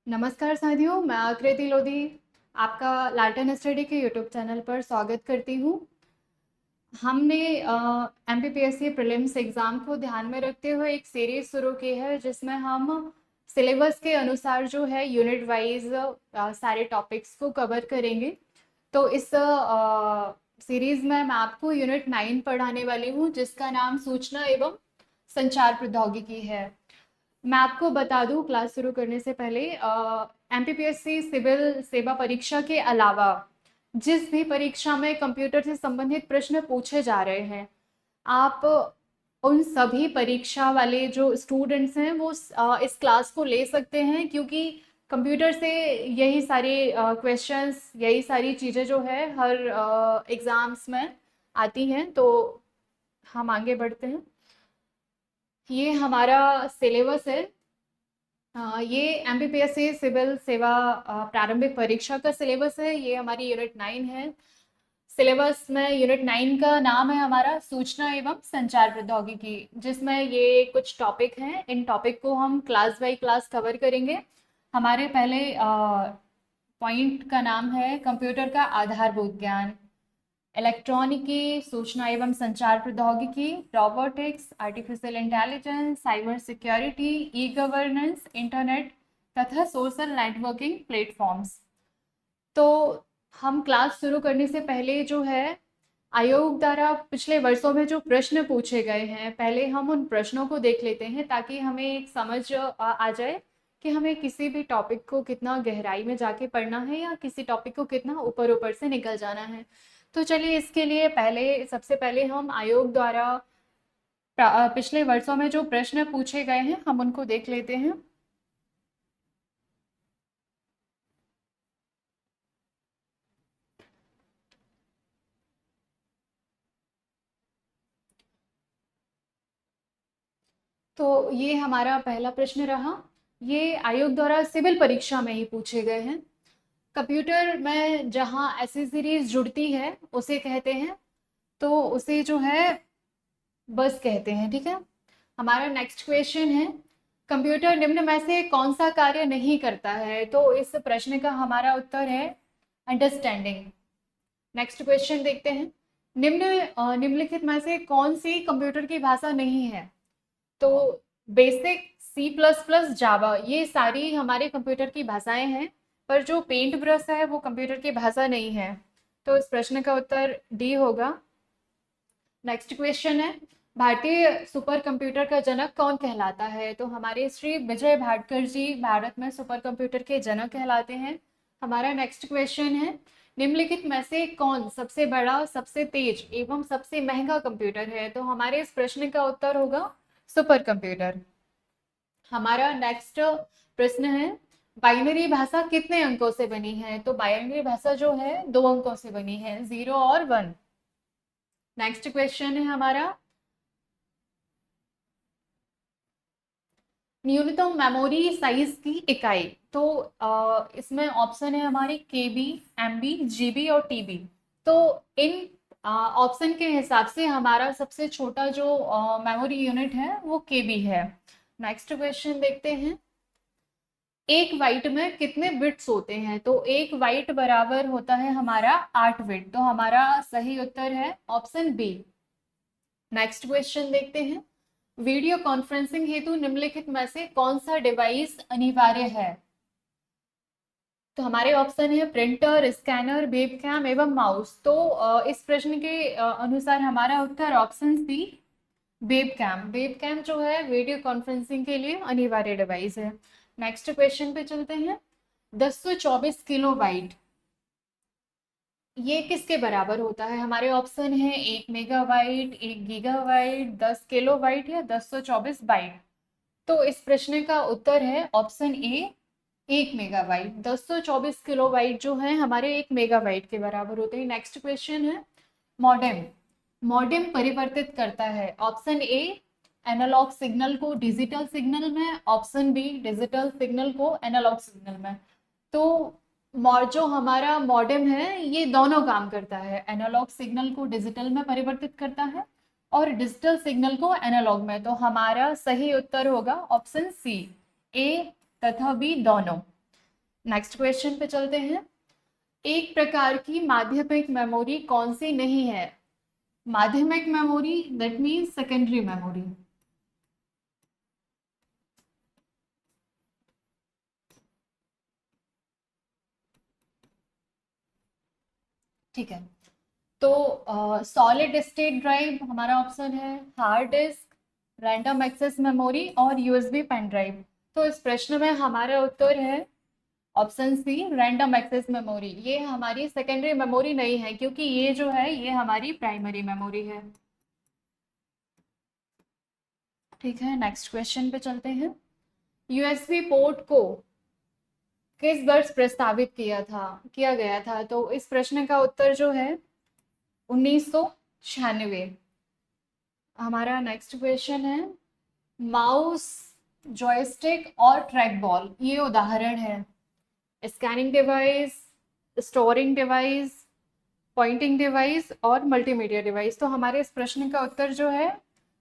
नमस्कार साथियों, मैं आकृति लोधी आपका लाल्टन स्टडी के यूट्यूब चैनल पर स्वागत करती हूँ। हमने एमपीपीएससी प्रीलिम्स एग्ज़ाम को ध्यान में रखते हुए एक सीरीज़ शुरू की है जिसमें हम सिलेबस के अनुसार जो है यूनिट वाइज सारे टॉपिक्स को कवर करेंगे। तो इस सीरीज़ में मैं आपको यूनिट 9 पढ़ाने वाली हूँ जिसका नाम सूचना एवं संचार प्रौद्योगिकी है। मैं आपको बता दूं क्लास शुरू करने से पहले एमपीपीएससी सिविल सेवा परीक्षा के अलावा जिस भी परीक्षा में कंप्यूटर से संबंधित प्रश्न पूछे जा रहे हैं, आप उन सभी परीक्षा वाले जो स्टूडेंट्स हैं वो इस क्लास को ले सकते हैं, क्योंकि कंप्यूटर से यही सारे क्वेश्चंस, यही सारी चीज़ें जो है हर एग्ज़ाम्स में आती हैं। तो हम आगे बढ़ते हैं। ये हमारा सिलेबस है। ये एमपीपीएससी सिविल सेवा प्रारंभिक परीक्षा का सिलेबस है। ये हमारी यूनिट 9 है। सिलेबस में यूनिट 9 का नाम है हमारा सूचना एवं संचार प्रौद्योगिकी, जिसमें ये कुछ टॉपिक हैं। इन टॉपिक को हम क्लास बाय क्लास कवर करेंगे। हमारे पहले पॉइंट का नाम है कंप्यूटर का आधारभूत ज्ञान, इलेक्ट्रॉनिकी, सूचना एवं संचार प्रौद्योगिकी, robotics, artificial intelligence, cyber security, e governance, internet तथा सोशल नेटवर्किंग प्लेटफॉर्म्स। तो हम क्लास शुरू करने से पहले जो है आयोग द्वारा पिछले वर्षों में जो प्रश्न पूछे गए हैं, पहले हम उन प्रश्नों को देख लेते हैं ताकि हमें एक समझ आ जाए कि हमें किसी भी टॉपिक को कितना गहराई में जाके पढ़ना है या किसी टॉपिक को कितना ऊपर ऊपर से निकल जाना है। तो चलिए, इसके लिए सबसे पहले हम आयोग द्वारा पिछले वर्षों में जो प्रश्न पूछे गए हैं हम उनको देख लेते हैं। तो ये हमारा पहला प्रश्न रहा। ये आयोग द्वारा सिविल परीक्षा में ही पूछे गए हैं। कंप्यूटर में जहाँ एसेसरीज जुड़ती है उसे कहते हैं, तो उसे जो है बस कहते हैं। ठीक है। हमारा नेक्स्ट क्वेश्चन है, कंप्यूटर निम्न में से कौन सा कार्य नहीं करता है? तो इस प्रश्न का हमारा उत्तर है अंडरस्टैंडिंग। नेक्स्ट क्वेश्चन देखते हैं, निम्नलिखित में से कौन सी कंप्यूटर की भाषा नहीं है? तो बेसिक, सी प्लस प्लस, जावा, ये सारी हमारे कंप्यूटर की भाषाएं हैं, पर जो पेंट ब्रश है वो कंप्यूटर की भाषा नहीं है। तो इस प्रश्न का उत्तर डी होगा। नेक्स्ट क्वेश्चन है, भारतीय सुपर कंप्यूटर का जनक कौन कहलाता है? तो हमारे श्री विजय भाटकर जी भारत में सुपर कंप्यूटर के जनक कहलाते हैं। हमारा नेक्स्ट क्वेश्चन है, निम्नलिखित में से कौन सबसे बड़ा, सबसे तेज एवं सबसे महंगा कंप्यूटर है? तो हमारे इस प्रश्न का उत्तर होगा सुपर कंप्यूटर। हमारा नेक्स्ट प्रश्न है, बाइनरी भाषा कितने अंकों से बनी है? तो बाइनरी भाषा जो है 2 अंकों से बनी है, 0 और 1। नेक्स्ट क्वेश्चन है हमारा, न्यूनतम मेमोरी साइज की इकाई। तो इसमें ऑप्शन है हमारी केबी, एमबी, जीबी और टीबी। तो इन ऑप्शन के हिसाब से हमारा सबसे छोटा जो मेमोरी यूनिट है वो केबी है। नेक्स्ट क्वेश्चन देखते हैं, एक बाइट में कितने बिट्स होते हैं? तो एक बाइट बराबर होता है हमारा 8 बिट। तो हमारा सही उत्तर है ऑप्शन बी। नेक्स्ट क्वेश्चन देखते हैं, वीडियो कॉन्फ्रेंसिंग हेतु निम्नलिखित में से कौन सा डिवाइस अनिवार्य है? तो हमारे ऑप्शन है प्रिंटर, स्कैनर, वेबकैम एवं माउस। तो इस प्रश्न के अनुसार हमारा उत्तर ऑप्शन सी, वेबकैम। वेबकैम जो है वीडियो कॉन्फ्रेंसिंग के लिए अनिवार्य डिवाइस है। नेक्स्ट क्वेश्चन पे चलते हैं, 1024 किलो बाइट ये किसके बराबर होता है? हमारे ऑप्शन है 1 मेगाबाइट, 1 गीगाबाइट, 10 किलोबाइट या 1024 बाइट। तो इस प्रश्न का उत्तर है ऑप्शन ए, 1 मेगाबाइट। 1024 किलोबाइट जो है हमारे 1 मेगाबाइट के बराबर होते हैं। नेक्स्ट क्वेश्चन है, मॉडेम। मॉडेम परिवर्तित करता है, ऑप्शन ए एनालॉग सिग्नल को डिजिटल सिग्नल में, ऑप्शन बी डिजिटल सिग्नल को एनालॉग सिग्नल में। तो जो हमारा मॉडेम है ये दोनों काम करता है, एनालॉग सिग्नल को डिजिटल में परिवर्तित करता है और डिजिटल सिग्नल को एनालॉग में। तो हमारा सही उत्तर होगा ऑप्शन सी, ए तथा बी दोनों। नेक्स्ट क्वेश्चन पे चलते हैं। एक प्रकार की माध्यमिक मेमोरी कौन सी नहीं है? माध्यमिक memory that means secondary memory. ठीक है, तो सॉलिड स्टेट ड्राइव हमारा ऑप्शन है, hard disk, random access memory और यूएसबी पेन ड्राइव। तो इस प्रश्न में हमारा उत्तर है option C, random access memory. ये हमारी सेकेंडरी मेमोरी नहीं है, क्योंकि ये जो है ये हमारी प्राइमरी मेमोरी है। ठीक है, नेक्स्ट क्वेश्चन पे चलते हैं। यूएसबी पोर्ट को किस वर्ष प्रस्तावित किया गया था? तो इस प्रश्न का उत्तर जो है 1996। हमारा नेक्स्ट क्वेश्चन है, माउस, जॉयस्टिक और ट्रैक बॉल ये उदाहरण है। Scanning device, storing device, pointing device और मल्टीमीडिया डिवाइस। तो हमारे इस प्रश्न का उत्तर जो है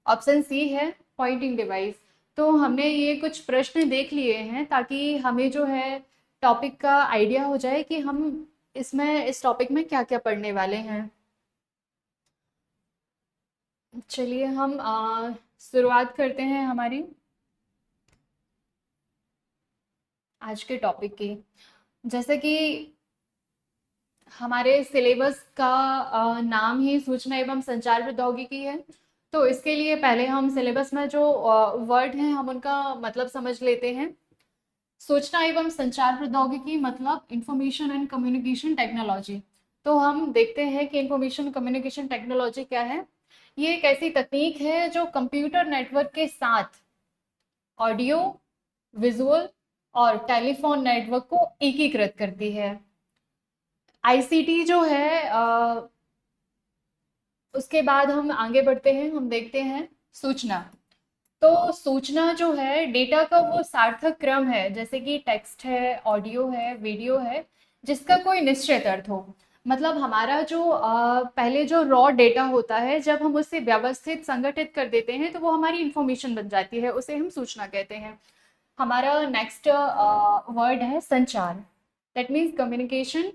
ऑप्शन सी है, पॉइंटिंग डिवाइस। तो हमने ये कुछ प्रश्न देख लिए हैं ताकि हमें जो है टॉपिक का आइडिया हो जाए कि हम इसमें इस टॉपिक में क्या क्या पढ़ने वाले हैं। चलिए हम शुरुआत करते हैं हमारी आज के टॉपिक की। जैसे कि हमारे सिलेबस का नाम ही सूचना एवं संचार प्रौद्योगिकी है, तो इसके लिए पहले हम सिलेबस में जो वर्ड हैं हम उनका मतलब समझ लेते हैं। सूचना एवं संचार प्रौद्योगिकी मतलब इंफॉर्मेशन एंड कम्युनिकेशन टेक्नोलॉजी। तो हम देखते हैं कि इंफॉर्मेशन कम्युनिकेशन टेक्नोलॉजी क्या है। ये एक ऐसी तकनीक है जो कंप्यूटर नेटवर्क के साथ ऑडियो, विजुअल और टेलीफोन नेटवर्क को एकीकृत करती है। आईसीटी जो है उसके बाद हम आगे बढ़ते हैं, हम देखते हैं सूचना। तो सूचना जो है डेटा का वो सार्थक क्रम है, जैसे कि टेक्स्ट है, ऑडियो है, वीडियो है, जिसका कोई निश्चित अर्थ हो। मतलब हमारा जो पहले जो रॉ डेटा होता है, जब हम उसे व्यवस्थित संगठित कर देते हैं तो वो हमारी इंफॉर्मेशन बन जाती है, उसे हम सूचना कहते हैं। हमारा नेक्स्ट वर्ड है संचार, दैट मीन्स कम्युनिकेशन।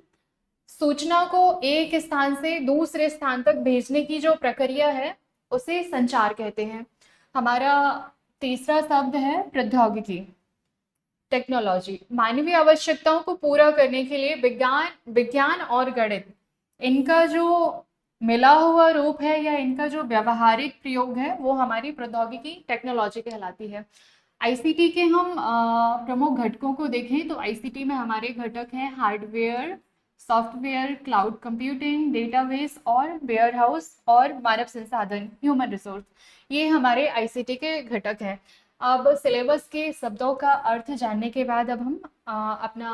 सूचना को एक स्थान से दूसरे स्थान तक भेजने की जो प्रक्रिया है उसे संचार कहते हैं। हमारा तीसरा शब्द है प्रौद्योगिकी, टेक्नोलॉजी। मानवीय आवश्यकताओं को पूरा करने के लिए विज्ञान विज्ञान और गणित, इनका जो मिला हुआ रूप है या इनका जो व्यावहारिक प्रयोग है वो हमारी प्रौद्योगिकी टेक्नोलॉजी कहलाती है। आईसीटी के हम प्रमुख घटकों को देखें तो आईसीटी में हमारे घटक हैं hardware, software, cloud computing, database और वेयरहाउस और मानव संसाधन, ह्यूमन रिसोर्स। ये हमारे आईसीटी के घटक हैं। अब सिलेबस के शब्दों का अर्थ जानने के बाद अब हम अपना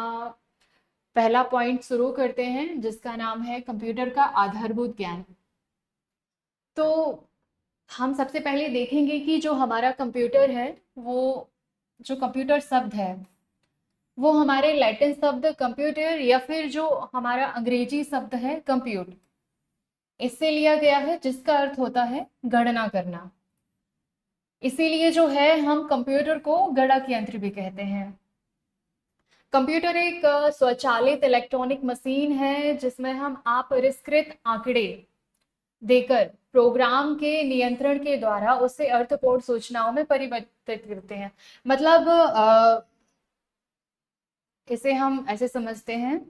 पहला पॉइंट शुरू करते हैं, जिसका नाम है कंप्यूटर का आधारभूत ज्ञान। तो हम सबसे पहले देखेंगे कि जो हमारा कंप्यूटर है, वो जो कंप्यूटर शब्द है वो हमारे लैटिन शब्द कंप्यूटर या फिर जो हमारा अंग्रेजी शब्द है कंप्यूट, इससे लिया गया है, जिसका अर्थ होता है गणना करना। इसीलिए जो है हम कंप्यूटर को गणक यंत्र भी कहते हैं। कंप्यूटर एक स्वचालित इलेक्ट्रॉनिक मशीन है जिसमें हम अपरिष्कृत आंकड़े देकर प्रोग्राम के नियंत्रण के द्वारा उसे अर्थपूर्ण सूचनाओं में परिवर्तित करते हैं। मतलब इसे हम ऐसे समझते हैं,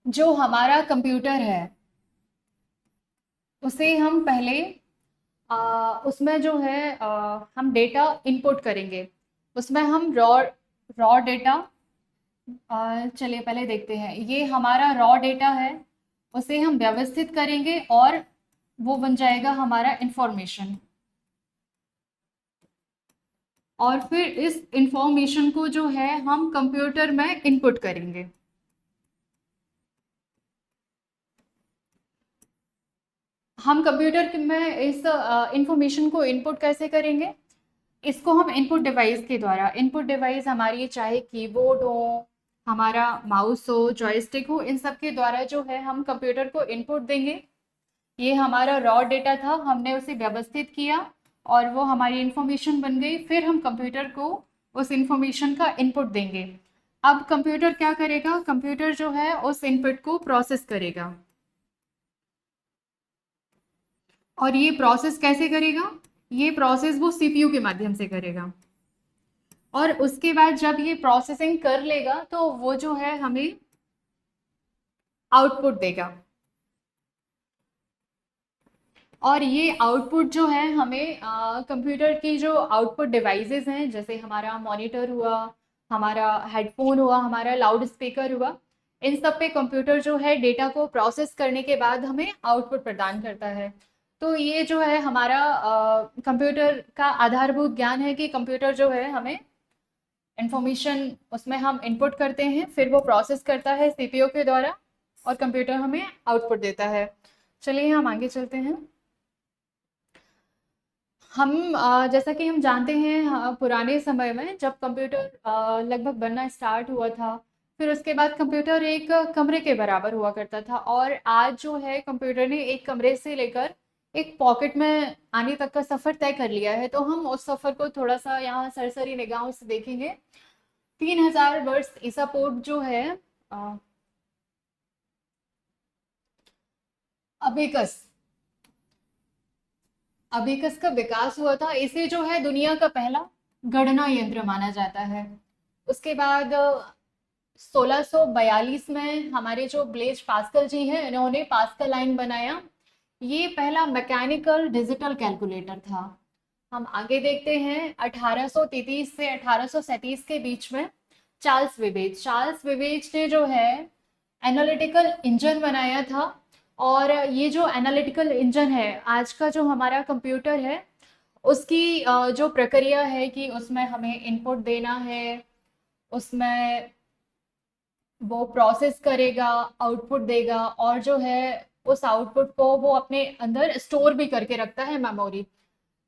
जो हमारा कंप्यूटर है उसे हम पहले उसमें जो है हम डेटा इनपुट करेंगे। उसमें हम रॉ रॉ डेटा, चलिए पहले देखते हैं, ये हमारा रॉ डेटा है, उसे हम व्यवस्थित करेंगे और वो बन जाएगा हमारा इंफॉर्मेशन। और फिर इस इंफॉर्मेशन को जो है हम कंप्यूटर में इनपुट करेंगे। हम कंप्यूटर में इस इंफॉर्मेशन को इनपुट कैसे करेंगे? इसको हम इनपुट डिवाइस के द्वारा, इनपुट डिवाइस हमारी चाहे कीबोर्ड हो, हमारा माउस हो, जॉयस्टिक हो, इन सब के द्वारा जो है हम कंप्यूटर को इनपुट देंगे। ये हमारा रॉ डेटा था, हमने उसे व्यवस्थित किया और वो हमारी इंफॉर्मेशन बन गई। फिर हम कंप्यूटर को उस इंफॉर्मेशन का इनपुट देंगे। अब कंप्यूटर क्या करेगा? कंप्यूटर जो है उस इनपुट को प्रोसेस करेगा। और ये प्रोसेस कैसे करेगा? ये प्रोसेस वो सीपीयू के माध्यम से करेगा। और उसके बाद जब ये प्रोसेसिंग कर लेगा तो वो जो है हमें आउटपुट देगा। और ये आउटपुट जो है हमें कंप्यूटर की जो आउटपुट डिवाइसेस हैं, जैसे हमारा मॉनिटर हुआ, हमारा हेडफोन हुआ, हमारा लाउड स्पीकर हुआ, इन सब पे कंप्यूटर जो है डेटा को प्रोसेस करने के बाद हमें आउटपुट प्रदान करता है। तो ये जो है हमारा कंप्यूटर का आधारभूत ज्ञान है कि कंप्यूटर जो है हमें इंफॉर्मेशन उसमें हम इनपुट करते हैं, फिर वो प्रोसेस करता है सीपीयू के द्वारा और कंप्यूटर हमें आउटपुट देता है। चलिए हम आगे चलते हैं। हम जैसा कि हम जानते हैं, पुराने समय में जब कंप्यूटर लगभग बनना स्टार्ट हुआ था, फिर उसके बाद कंप्यूटर एक कमरे के बराबर हुआ करता था, और आज जो है कंप्यूटर ने एक कमरे से लेकर एक पॉकेट में आने तक का सफ़र तय कर लिया है। तो हम उस सफ़र को थोड़ा सा यहाँ सरसरी निगाहों से देखेंगे। 3000 वर्ष ईसा पूर्व जो है अ, अबेकस अबेकस का विकास हुआ था। इसे जो है दुनिया का पहला गणना यंत्र माना जाता है। उसके बाद 1642 में हमारे जो ब्लेज पास्कल जी हैं, इन्होंने पास्कल लाइन बनाया। ये पहला मैकेनिकल डिजिटल कैलकुलेटर था। हम आगे देखते हैं 1833 से 1837 के बीच में चार्ल्स वेबेज ने जो है एनालिटिकल इंजन बनाया था। और ये जो एनालिटिकल इंजन है, आज का जो हमारा कंप्यूटर है, उसकी जो प्रक्रिया है कि उसमें हमें इनपुट देना है, उसमें वो प्रोसेस करेगा, आउटपुट देगा, और जो है उस आउटपुट को वो अपने अंदर स्टोर भी करके रखता है मेमोरी।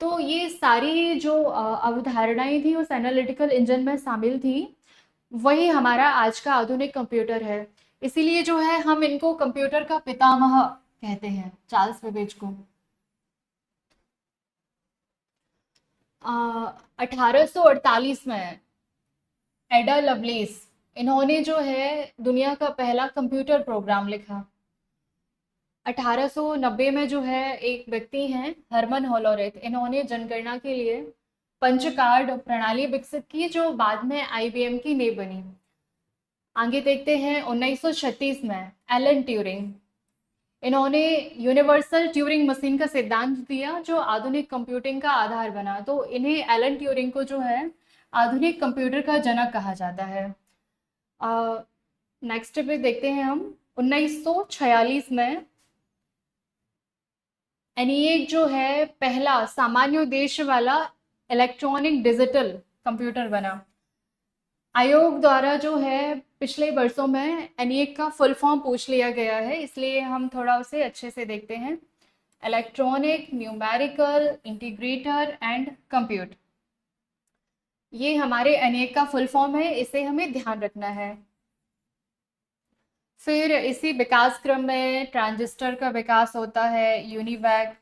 तो ये सारी जो अवधारणाएं थी उस एनालिटिकल इंजन में शामिल थी। वही हमारा आज का आधुनिक कंप्यूटर है। इसीलिए जो है हम इनको कंप्यूटर का पितामह कहते हैं, चार्ल्स बेबेज को। 1848 में एडा लवलेस, इन्होंने जो है दुनिया का पहला कंप्यूटर प्रोग्राम लिखा। 1890 में जो है एक व्यक्ति हैं हरमन होलोरेथ, इन्होंने जनगणना के लिए पंच कार्ड प्रणाली विकसित की, जो बाद में आईबीएम की नींव बनी। आगे देखते हैं 1936 में एलन ट्यूरिंग, इन्होंने यूनिवर्सल ट्यूरिंग मशीन का सिद्धांत दिया, जो आधुनिक कंप्यूटिंग का आधार बना। तो इन्हें एलन ट्यूरिंग को जो है आधुनिक कंप्यूटर का जनक कहा जाता है। नेक्स्ट पे देखते हैं हम 1946 में एनिएक जो है पहला सामान्य उद्देश्य वाला इलेक्ट्रॉनिक डिजिटल कंप्यूटर बना। आयोग द्वारा जो है पिछले वर्षों में एनिएक का फुल फॉर्म पूछ लिया गया है, इसलिए हम थोड़ा उसे अच्छे से देखते हैं। Electronic numerical integrator and compute, ये हमारे एनिएक का फुल फॉर्म है, इसे हमें ध्यान रखना है। फिर इसी विकास क्रम में ट्रांजिस्टर का विकास होता है, यूनिवैक।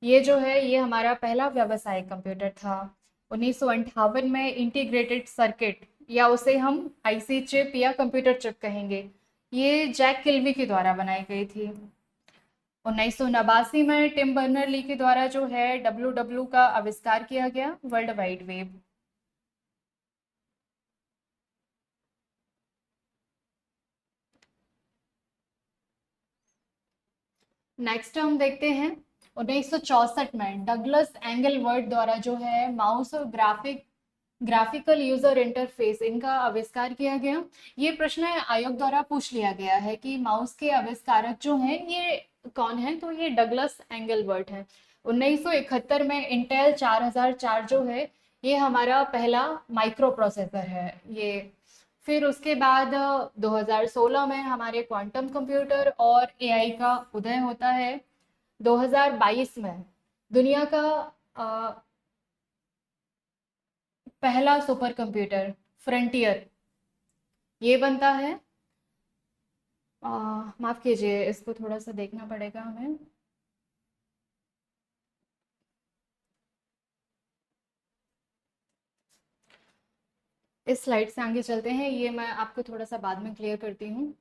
ये जो है ये हमारा पहला व्यावसायिक कंप्यूटर था। 1958 में इंटीग्रेटेड सर्किट, या उसे हम आईसी चिप या कंप्यूटर चिप कहेंगे, ये जैक किल्वी के द्वारा बनाई गई थी। 1989 में टिम बर्नर ली के द्वारा जो है डब्ल्यू डब्ल्यू का आविष्कार किया गया, वर्ल्ड वाइड वेब। नेक्स्ट हम देखते हैं 1964 में डगलस एंगलवर्ट द्वारा जो है माउस और ग्राफिकल यूजर इंटरफेस, इनका आविष्कार किया गया। ये प्रश्न आयोग द्वारा पूछ लिया गया है कि माउस के आविष्कारक जो हैं ये कौन है, तो ये डगलस एंगलवर्ट है। 1971 में इंटेल 4004 जो है ये हमारा पहला माइक्रो प्रोसेसर है ये। फिर उसके बाद 2016 में हमारे क्वांटम कंप्यूटर और एआई का उदय होता है। 2022 में दुनिया का पहला सुपर कंप्यूटर फ्रंटियर ये बनता है। माफ कीजिए, इसको थोड़ा सा देखना पड़ेगा हमें। इस स्लाइड से आगे चलते हैं, ये मैं आपको थोड़ा सा बाद में क्लियर करती हूँ।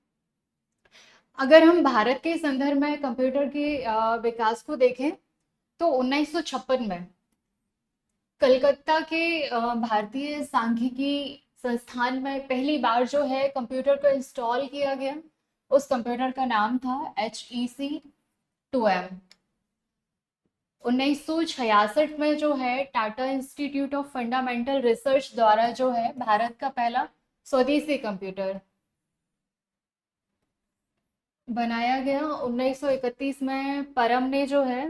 अगर हम भारत के संदर्भ में कंप्यूटर के विकास को देखें तो 1956 में कलकत्ता के भारतीय सांख्यिकी संस्थान में पहली बार जो है कंप्यूटर को इंस्टॉल किया गया। उस कंप्यूटर का नाम था HEC 2M। 1966 में जो है Tata institute of fundamental research द्वारा जो है भारत का पहला स्वदेशी कंप्यूटर बनाया गया। 1931 में परम ने जो है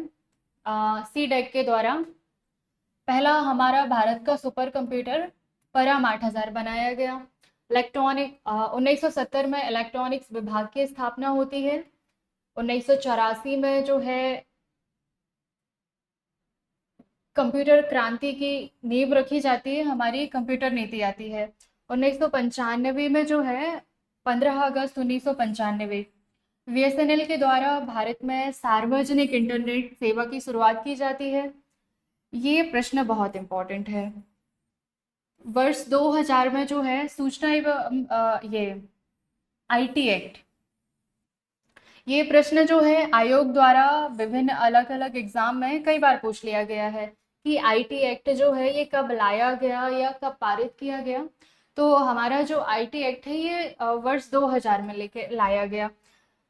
सी डेक के द्वारा पहला हमारा भारत का सुपर कंप्यूटर परम 8000 बनाया गया। इलेक्ट्रॉनिक 1970 में इलेक्ट्रॉनिक्स विभाग की स्थापना होती है। 1984 में जो है कंप्यूटर क्रांति की नींव रखी जाती है, हमारी कंप्यूटर नीति आती है। 1995 में जो है 15 अगस्त 1995 BSNL के द्वारा भारत में सार्वजनिक इंटरनेट सेवा की शुरुआत की जाती है। ये प्रश्न बहुत इंपॉर्टेंट है। वर्ष 2000 में जो है सूचना एवं ये IT एक्ट, ये प्रश्न जो है आयोग द्वारा विभिन्न अलग अलग एग्जाम में कई बार पूछ लिया गया है कि IT एक्ट जो है ये कब लाया गया या कब पारित किया गया। तो हमारा जो IT एक्ट है ये वर्ष 2000 में लेके लाया गया।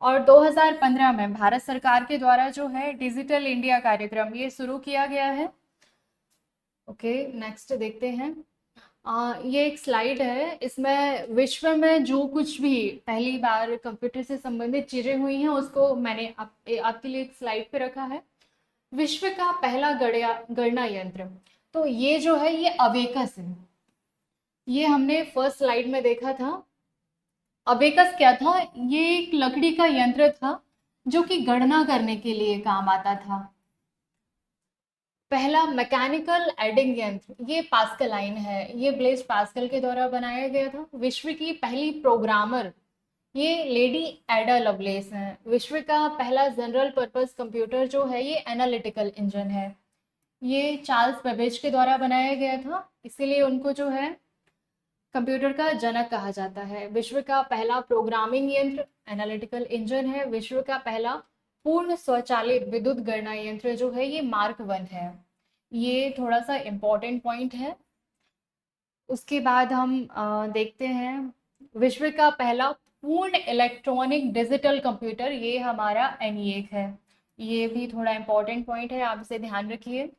और 2015 में भारत सरकार के द्वारा जो है डिजिटल इंडिया कार्यक्रम ये शुरू किया गया है। ओके, नेक्स्ट देखते हैं। ये एक स्लाइड है, इसमें विश्व में जो कुछ भी पहली बार कंप्यूटर से संबंधित चीजें हुई हैं उसको मैंने आपके लिए एक स्लाइड पे रखा है। विश्व का पहला गणना यंत्र, तो ये जो है ये अबेकस है। ये हमने फर्स्ट स्लाइड में देखा था। अबेकस क्या था? ये एक लकड़ी का यंत्र था जो कि गणना करने के लिए काम आता था। पहला मैकेनिकल एडिंग यंत्र, ये पास्कलाइन है, ये ब्लेज पास्कल के द्वारा बनाया गया था। विश्व की पहली प्रोग्रामर ये लेडी एडा लवलेस हैं। विश्व का पहला जनरल पर्पस कंप्यूटर जो है ये एनालिटिकल इंजन है। ये चार्ल्स बेबेज के द्वारा बनाया गया था, इसीलिए उनको जो है कंप्यूटर का जनक कहा जाता है। विश्व का पहला प्रोग्रामिंग यंत्र एनालिटिकल इंजन है। विश्व का पहला पूर्ण स्वचालित विद्युत गणना यंत्र जो है ये मार्क 1 है। ये थोड़ा सा इम्पोर्टेंट पॉइंट है। उसके बाद हम देखते हैं विश्व का पहला पूर्ण इलेक्ट्रॉनिक डिजिटल कंप्यूटर, ये हमारा ENIAC है। ये भी थोड़ा इम्पोर्टेंट पॉइंट है, आप इसे ध्यान रखिए।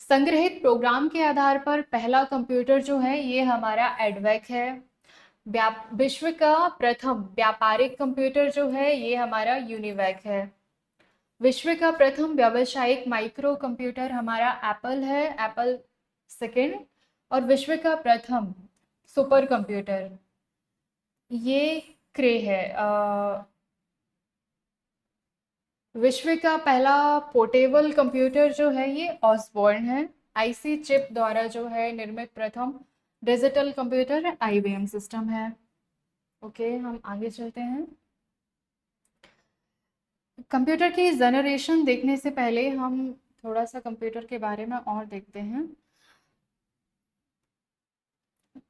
संग्रहित प्रोग्राम के आधार पर पहला कंप्यूटर जो है ये हमारा एडवेक है। विश्व का प्रथम व्यापारिक कंप्यूटर जो है ये हमारा यूनिवैक है। विश्व का प्रथम व्यावसायिक माइक्रो कंप्यूटर हमारा एप्पल है, एप्पल सेकेंड। और विश्व का प्रथम सुपर कंप्यूटर ये क्रे है। विश्व का पहला पोर्टेबल कंप्यूटर जो है ये ऑसबॉर्न है। IC चिप द्वारा जो है निर्मित प्रथम डिजिटल कंप्यूटर IBM सिस्टम है। ओके, हम आगे चलते हैं। कंप्यूटर की जनरेशन देखने से पहले हम थोड़ा सा कंप्यूटर के बारे में और देखते हैं।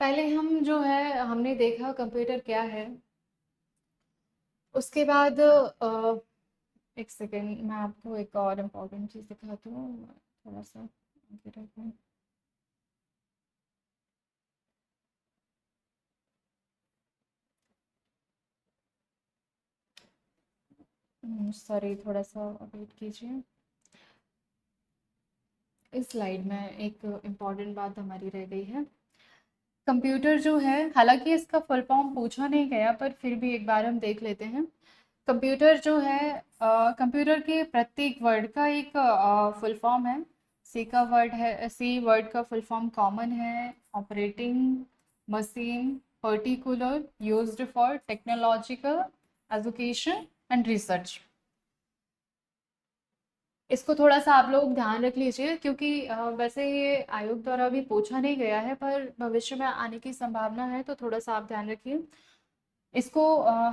पहले हम जो है हमने देखा कंप्यूटर क्या है। उसके बाद एक सेकेंड, मैं आपको एक और इम्पोर्टेंट चीज़ दिखाती हूँ, थोड़ा सा आगे रहते हैं। सॉरी, थोड़ा सा वेट कीजिए। इस स्लाइड में एक इम्पॉर्टेंट बात हमारी रह गई है। कंप्यूटर जो है, हालांकि इसका फुल फॉर्म पूछा नहीं गया पर फिर भी एक बार हम देख लेते हैं। कंप्यूटर जो है कंप्यूटर के प्रत्येक वर्ड का एक फुल फॉर्म है। सी का वर्ड है, सी वर्ड का फुल फॉर्म कॉमन है, operating machine, particular, used for technological, education and research. इसको थोड़ा सा आप लोग ध्यान रख लीजिए, क्योंकि वैसे ये आयोग द्वारा अभी पूछा नहीं गया है पर भविष्य में आने की संभावना है, तो थोड़ा सा आप ध्यान रखिए। इसको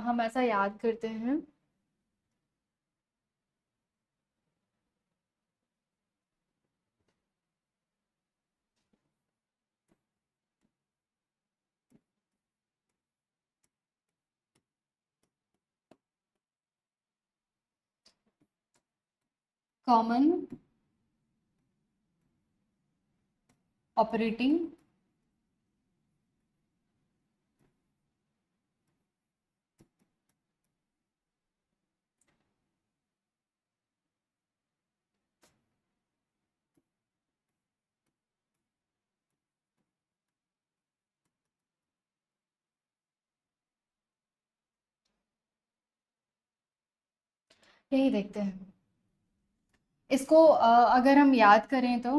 हम ऐसा याद करते हैं। कॉमन ऑपरेटिंग यही देखते हैं इसको। अगर हम याद करें तो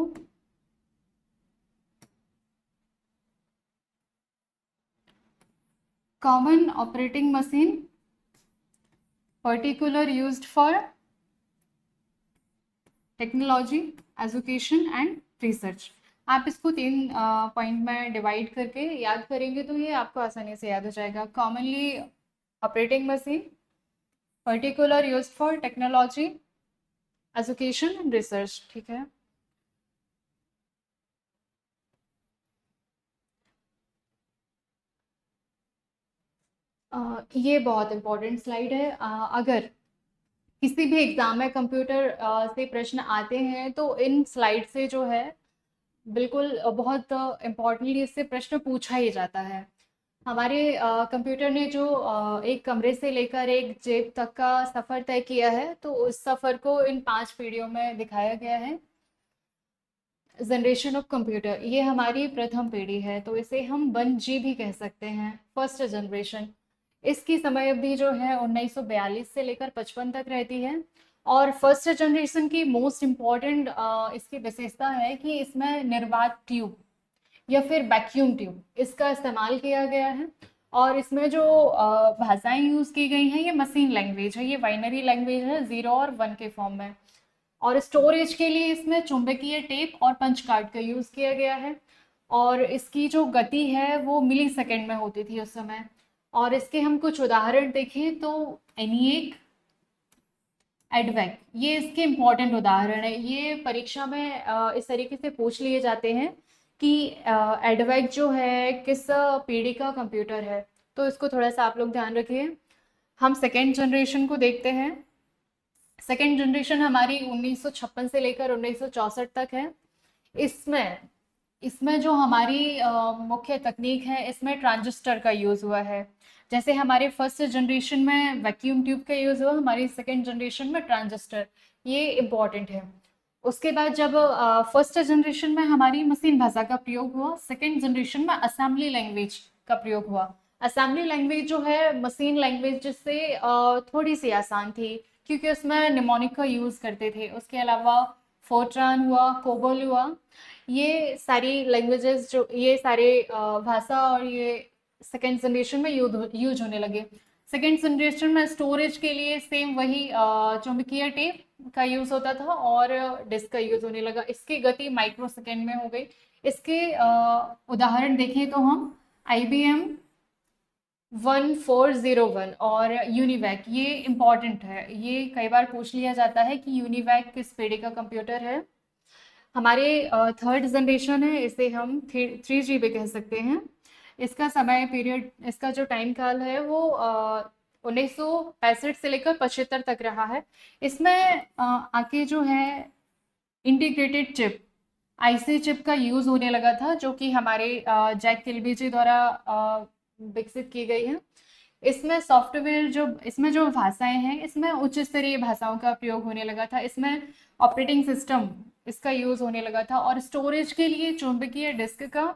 common operating machine particular used for technology, education and research. आप इसको तीन पॉइंट में डिवाइड करके याद करेंगे तो ये आपको आसानी से याद हो जाएगा। Commonly operating machine particular use for technology, education and research. ठीक है, ये बहुत इंपॉर्टेंट स्लाइड है। अगर किसी भी एग्जाम में कंप्यूटर से प्रश्न आते हैं तो इन स्लाइड से जो है बिल्कुल बहुत इम्पोर्टेंटली इससे प्रश्न पूछा ही जाता है। हमारे कंप्यूटर ने जो एक कमरे से लेकर एक जेब तक का सफ़र तय किया है, तो उस सफ़र को इन 5 पीढ़ियों में दिखाया गया है। जनरेशन ऑफ कंप्यूटर, ये हमारी प्रथम पीढ़ी है, तो इसे हम 1G भी कह सकते हैं, फर्स्ट जनरेशन। इसकी समय अवधि जो है 1942 से लेकर 55 तक रहती है। और फर्स्ट जनरेशन की मोस्ट इम्पॉर्टेंट इसकी विशेषता है कि इसमें निर्वात ट्यूब या फिर वैक्यूम ट्यूब इसका इस्तेमाल किया गया है। और इसमें जो भाषाएं यूज़ की गई हैं ये मशीन लैंग्वेज है, ये बाइनरी लैंग्वेज है 0 और 1 के फॉर्म में। और स्टोरेज के लिए इसमें चुंबकीय टेप और पंच कार्ड का यूज़ किया गया है। और इसकी जो गति है वो मिली सेकेंड में होती थी उस समय। और इसके हम कुछ उदाहरण देखें तो एनिएक, एडवेक, ये इसके इम्पॉर्टेंट उदाहरण है। ये परीक्षा में इस तरीके से पूछ लिए जाते हैं कि एडवेक जो है किस पीढ़ी का कंप्यूटर है, तो इसको थोड़ा सा आप लोग ध्यान रखिए। हम सेकेंड जनरेशन को देखते हैं। सेकेंड जनरेशन हमारी 1956 से लेकर 1964 तक है। इसमें इसमें जो हमारी मुख्य तकनीक है, इसमें ट्रांजिस्टर का यूज़ हुआ है। जैसे हमारे फर्स्ट जनरेशन में वैक्यूम ट्यूब का यूज़ हुआ, हमारी सेकेंड जनरेशन में ट्रांजिस्टर, ये इम्पॉर्टेंट है। उसके बाद जब फर्स्ट जनरेशन में हमारी मशीन भाषा का प्रयोग हुआ, सेकेंड जनरेशन में असेंबली लैंग्वेज का प्रयोग हुआ। असेंबली लैंग्वेज जो है मशीन लैंग्वेज से थोड़ी सी आसान थी, क्योंकि उसमें निमोनिक का यूज़ करते थे। उसके अलावा फोर्ट्रान हुआ, कोबोल हुआ, ये सारी लैंग्वेजेस जो ये सारे भाषा और ये सेकेंड जनरेशन में यूज होने लगे। सेकेंड जनरेशन में स्टोरेज के लिए सेम वही चुंबकीय टेप का यूज होता था और डिस्क का यूज होने लगा। इसकी गति माइक्रो सेकेंड में हो गई। इसके उदाहरण देखें तो हम IBM 1401 और यूनिवैक, ये इम्पॉर्टेंट है, ये कई बार पूछ लिया जाता है कि यूनिवैक किस पीढ़ी का कंप्यूटर है। हमारे थर्ड जनरेशन है, इसे हम 3G भी कह सकते हैं। इसका समय पीरियड, इसका जो टाइम काल है वो 1965 से लेकर 75 तक रहा है। इसमें आके जो है इंटीग्रेटेड चिप, IC चिप का यूज़ होने लगा था, जो कि हमारे जैक किलबिजी द्वारा विकसित की गई है। इसमें सॉफ्टवेयर जो इसमें जो भाषाएं हैं, इसमें उच्च स्तरीय भाषाओं का प्रयोग होने लगा था। इसमें ऑपरेटिंग सिस्टम इसका यूज़ होने लगा था और स्टोरेज के लिए चुंबकीय डिस्क का।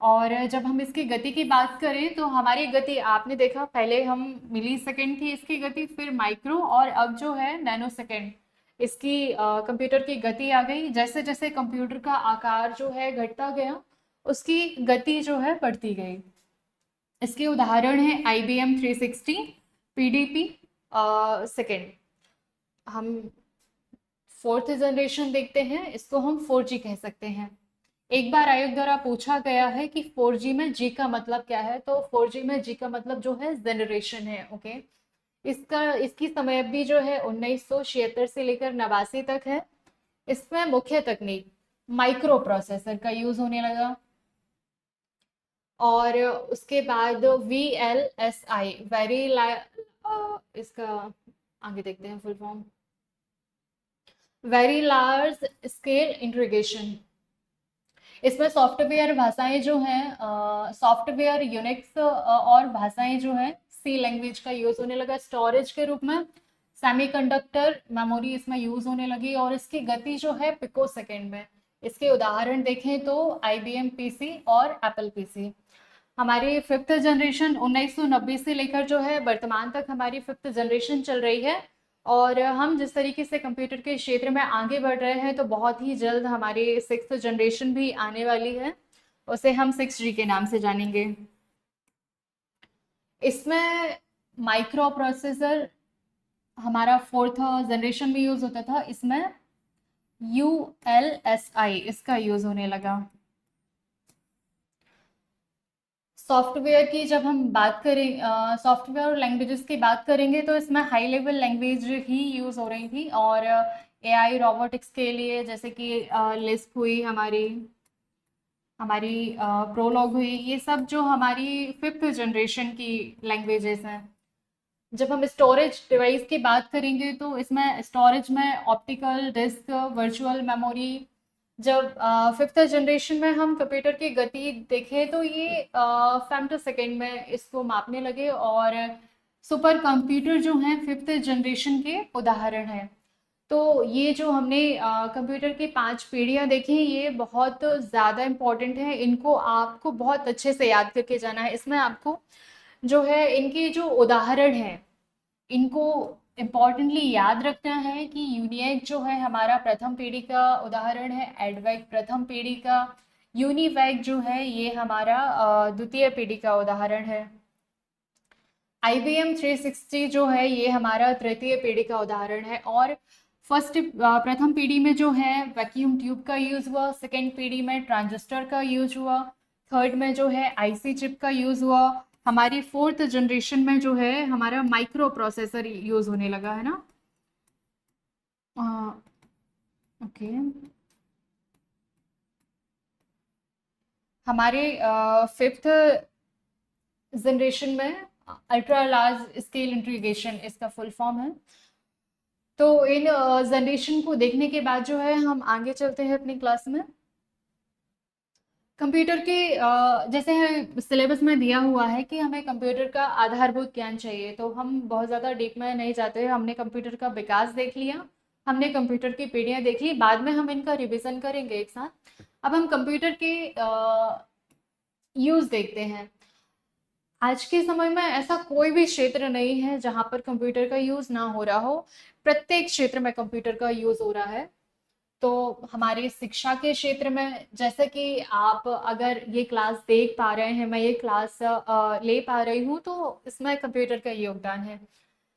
और जब हम इसकी गति की बात करें तो हमारी गति आपने देखा, पहले हम मिली सेकेंड थी इसकी गति, फिर माइक्रो, और अब जो है नैनो सेकेंड इसकी कंप्यूटर की गति आ गई। जैसे जैसे कंप्यूटर का आकार जो है घटता गया, उसकी गति जो है बढ़ती गई। इसके उदाहरण है IBM 360, PDP सेकेंड। हम फोर्थ जनरेशन देखते हैं, इसको हम 4G कह सकते हैं। एक बार आयोग द्वारा पूछा गया है कि 4G में G का मतलब क्या है, तो 4G में G का मतलब जो है जनरेशन है। ओके, इसकी समय अवधि जो है 1976 से लेकर 89 तक है। इसमें मुख्य तकनीक माइक्रो प्रोसेसर का यूज होने लगा। और उसके बाद VLSI, इसका आगे देखते हैं full form. Very large scale integration. इसमें सॉफ्टवेयर भाषाएं जो हैं, सॉफ्टवेयर यूनिक्स और भाषाएं जो हैं सी लैंग्वेज का यूज होने लगा। स्टोरेज के रूप में सेमीकंडक्टर मेमोरी इसमें यूज होने लगी और इसकी गति जो है पिको सेकेंड में। इसके उदाहरण देखें तो IBM PC और एप्पल PC। हमारी फिफ्थ जनरेशन 1990 से लेकर जो है वर्तमान तक हमारी फिफ्थ जनरेशन चल रही है। और हम जिस तरीके से कंप्यूटर के क्षेत्र में आगे बढ़ रहे हैं तो बहुत ही जल्द हमारी सिक्स्थ जनरेशन भी आने वाली है। उसे हम 6G के नाम से जानेंगे। इसमें माइक्रो प्रोसेसर हमारा फोर्थ जनरेशन में यूज होता था। इसमें ULSI इसका यूज होने लगा। सॉफ्टवेयर की जब हम बात करें, सॉफ्टवेयर और लैंग्वेजेस की बात करेंगे तो इसमें हाई लेवल लैंग्वेज ही यूज़ हो रही थी। और AI रोबोटिक्स के लिए जैसे कि लिस्प हुई, हमारी हमारी प्रोलॉग हुई, ये सब जो हमारी फिफ्थ जनरेशन की लैंग्वेजेस हैं। जब हम स्टोरेज डिवाइस की बात करेंगे तो इसमें स्टोरेज में ऑप्टिकल डिस्क, वर्चुअल मेमोरी। जब फिफ्थ जनरेशन में हम कंप्यूटर की गति देखें तो ये फेम्टो सेकेंड में इसको मापने लगे। और सुपर कंप्यूटर जो हैं फिफ्थ जनरेशन के उदाहरण हैं। तो ये जो हमने कंप्यूटर की 5 पीढ़ियाँ देखी, ये बहुत ज़्यादा इम्पोर्टेंट है। इनको आपको बहुत अच्छे से याद करके जाना है। इसमें आपको जो है इनके जो उदाहरण हैं इनको इम्पोर्टेंटली याद रखना है कि यूनिएक जो है हमारा प्रथम पीढ़ी का उदाहरण है, एडवेक प्रथम पीढ़ी का, यूनिवैक जो है ये हमारा द्वितीय पीढ़ी का उदाहरण है। IBM 360 जो है ये हमारा तृतीय पीढ़ी का उदाहरण है। और प्रथम पीढ़ी में जो है वैक्यूम ट्यूब का यूज हुआ, सेकेंड पीढ़ी में ट्रांजिस्टर का यूज हुआ, थर्ड में जो है IC चिप का यूज हुआ, हमारी फोर्थ जनरेशन में जो है हमारा माइक्रो प्रोसेसर यूज होने लगा है ना। ओके। हमारे फिफ्थ जनरेशन में अल्ट्रा लार्ज स्केल इंटीग्रेशन इसका फुल फॉर्म है। तो इन जनरेशन को देखने के बाद जो है हम आगे चलते हैं अपनी क्लास में। कंप्यूटर के जैसे सिलेबस में दिया हुआ है कि हमें कंप्यूटर का आधारभूत ज्ञान चाहिए, तो हम बहुत ज़्यादा डीप में नहीं जाते हैं। हमने कंप्यूटर का विकास देख लिया, हमने कंप्यूटर की पीढ़ियाँ देख ली, बाद में हम इनका रिवीजन करेंगे एक साथ। अब हम कंप्यूटर के यूज़ देखते हैं। आज के समय में ऐसा कोई भी क्षेत्र नहीं है जहाँ पर कंप्यूटर का यूज़ ना हो रहा हो। प्रत्येक क्षेत्र में कंप्यूटर का यूज़ हो रहा है। तो हमारी शिक्षा के क्षेत्र में जैसे कि आप अगर ये क्लास देख पा रहे हैं, मैं ये क्लास ले पा रही हूँ, तो इसमें कंप्यूटर का योगदान है।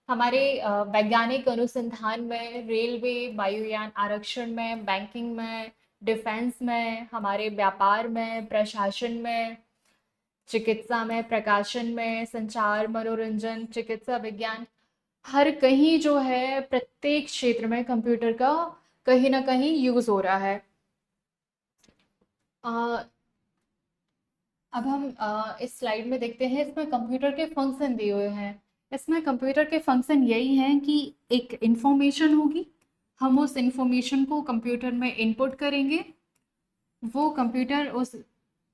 हमारे वैज्ञानिक अनुसंधान में, रेलवे, वायुयान आरक्षण में, बैंकिंग में, डिफेंस में, हमारे व्यापार में, प्रशासन में, चिकित्सा में, प्रकाशन में, संचार, मनोरंजन, चिकित्सा विज्ञान, हर कहीं जो है प्रत्येक क्षेत्र में कंप्यूटर का कहीं ना कहीं यूज हो रहा है। अ, अब हम इस स्लाइड में देखते हैं, इसमें कंप्यूटर के फंक्शन दिए हुए हैं। इसमें कंप्यूटर के फंक्शन यही हैं कि एक इंफॉर्मेशन होगी, हम उस इंफॉर्मेशन को कंप्यूटर में इनपुट करेंगे, वो कंप्यूटर उस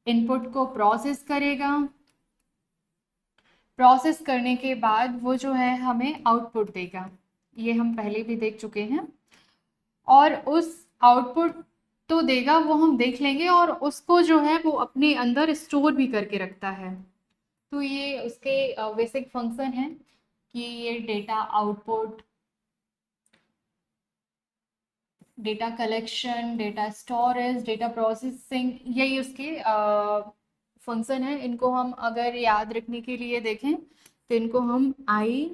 इनपुट को प्रोसेस करेगा, प्रोसेस करने के बाद वो जो है हमें आउटपुट देगा। ये हम पहले भी देख चुके हैं। और उस आउटपुट तो देगा, वो हम देख लेंगे, और उसको जो है वो अपने अंदर स्टोर भी करके रखता है। तो ये उसके बेसिक फंक्शन है कि ये data output, data collection, data storage, data processing, यही उसके फंक्शन है। इनको हम अगर याद रखने के लिए देखें तो इनको हम I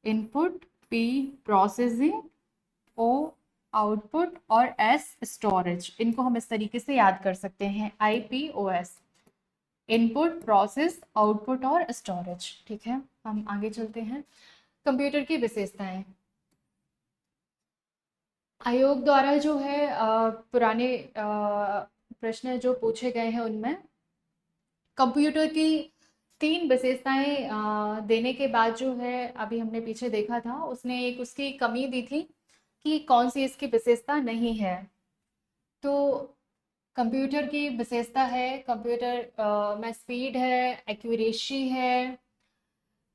input, P processing, O output और एस स्टोरेज, इनको हम इस तरीके से याद कर सकते हैं। IPOS, इनपुट, प्रोसेस, आउटपुट और स्टोरेज। ठीक है, हम आगे चलते हैं। कंप्यूटर की विशेषताएं आयोग द्वारा जो है पुराने प्रश्न जो पूछे गए हैं उनमें कंप्यूटर की 3 विशेषताएं देने के बाद जो है, अभी हमने पीछे देखा था, उसने एक उसकी कमी दी थी कि कौन सी इसकी विशेषता नहीं है। तो कंप्यूटर की विशेषता है, कंप्यूटर में स्पीड है, एक्यूरेसी है।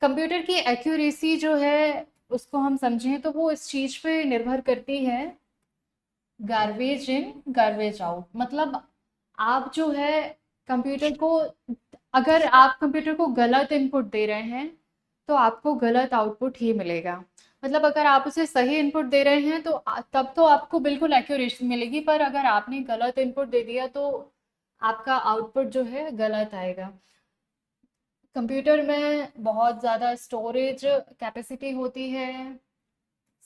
कंप्यूटर की एक्यूरेसी जो है उसको हम समझें तो वो इस चीज़ पे निर्भर करती है, गार्बेज इन गार्बेज आउट। मतलब आप जो है कंप्यूटर को, अगर आप कंप्यूटर को गलत इनपुट दे रहे हैं तो आपको गलत आउटपुट ही मिलेगा। मतलब अगर आप उसे सही इनपुट दे रहे हैं तो तब तो आपको बिल्कुल एक्यूरेसी मिलेगी, पर अगर आपने गलत इनपुट दे दिया तो आपका आउटपुट जो है गलत आएगा। कंप्यूटर में बहुत ज़्यादा स्टोरेज कैपेसिटी होती है,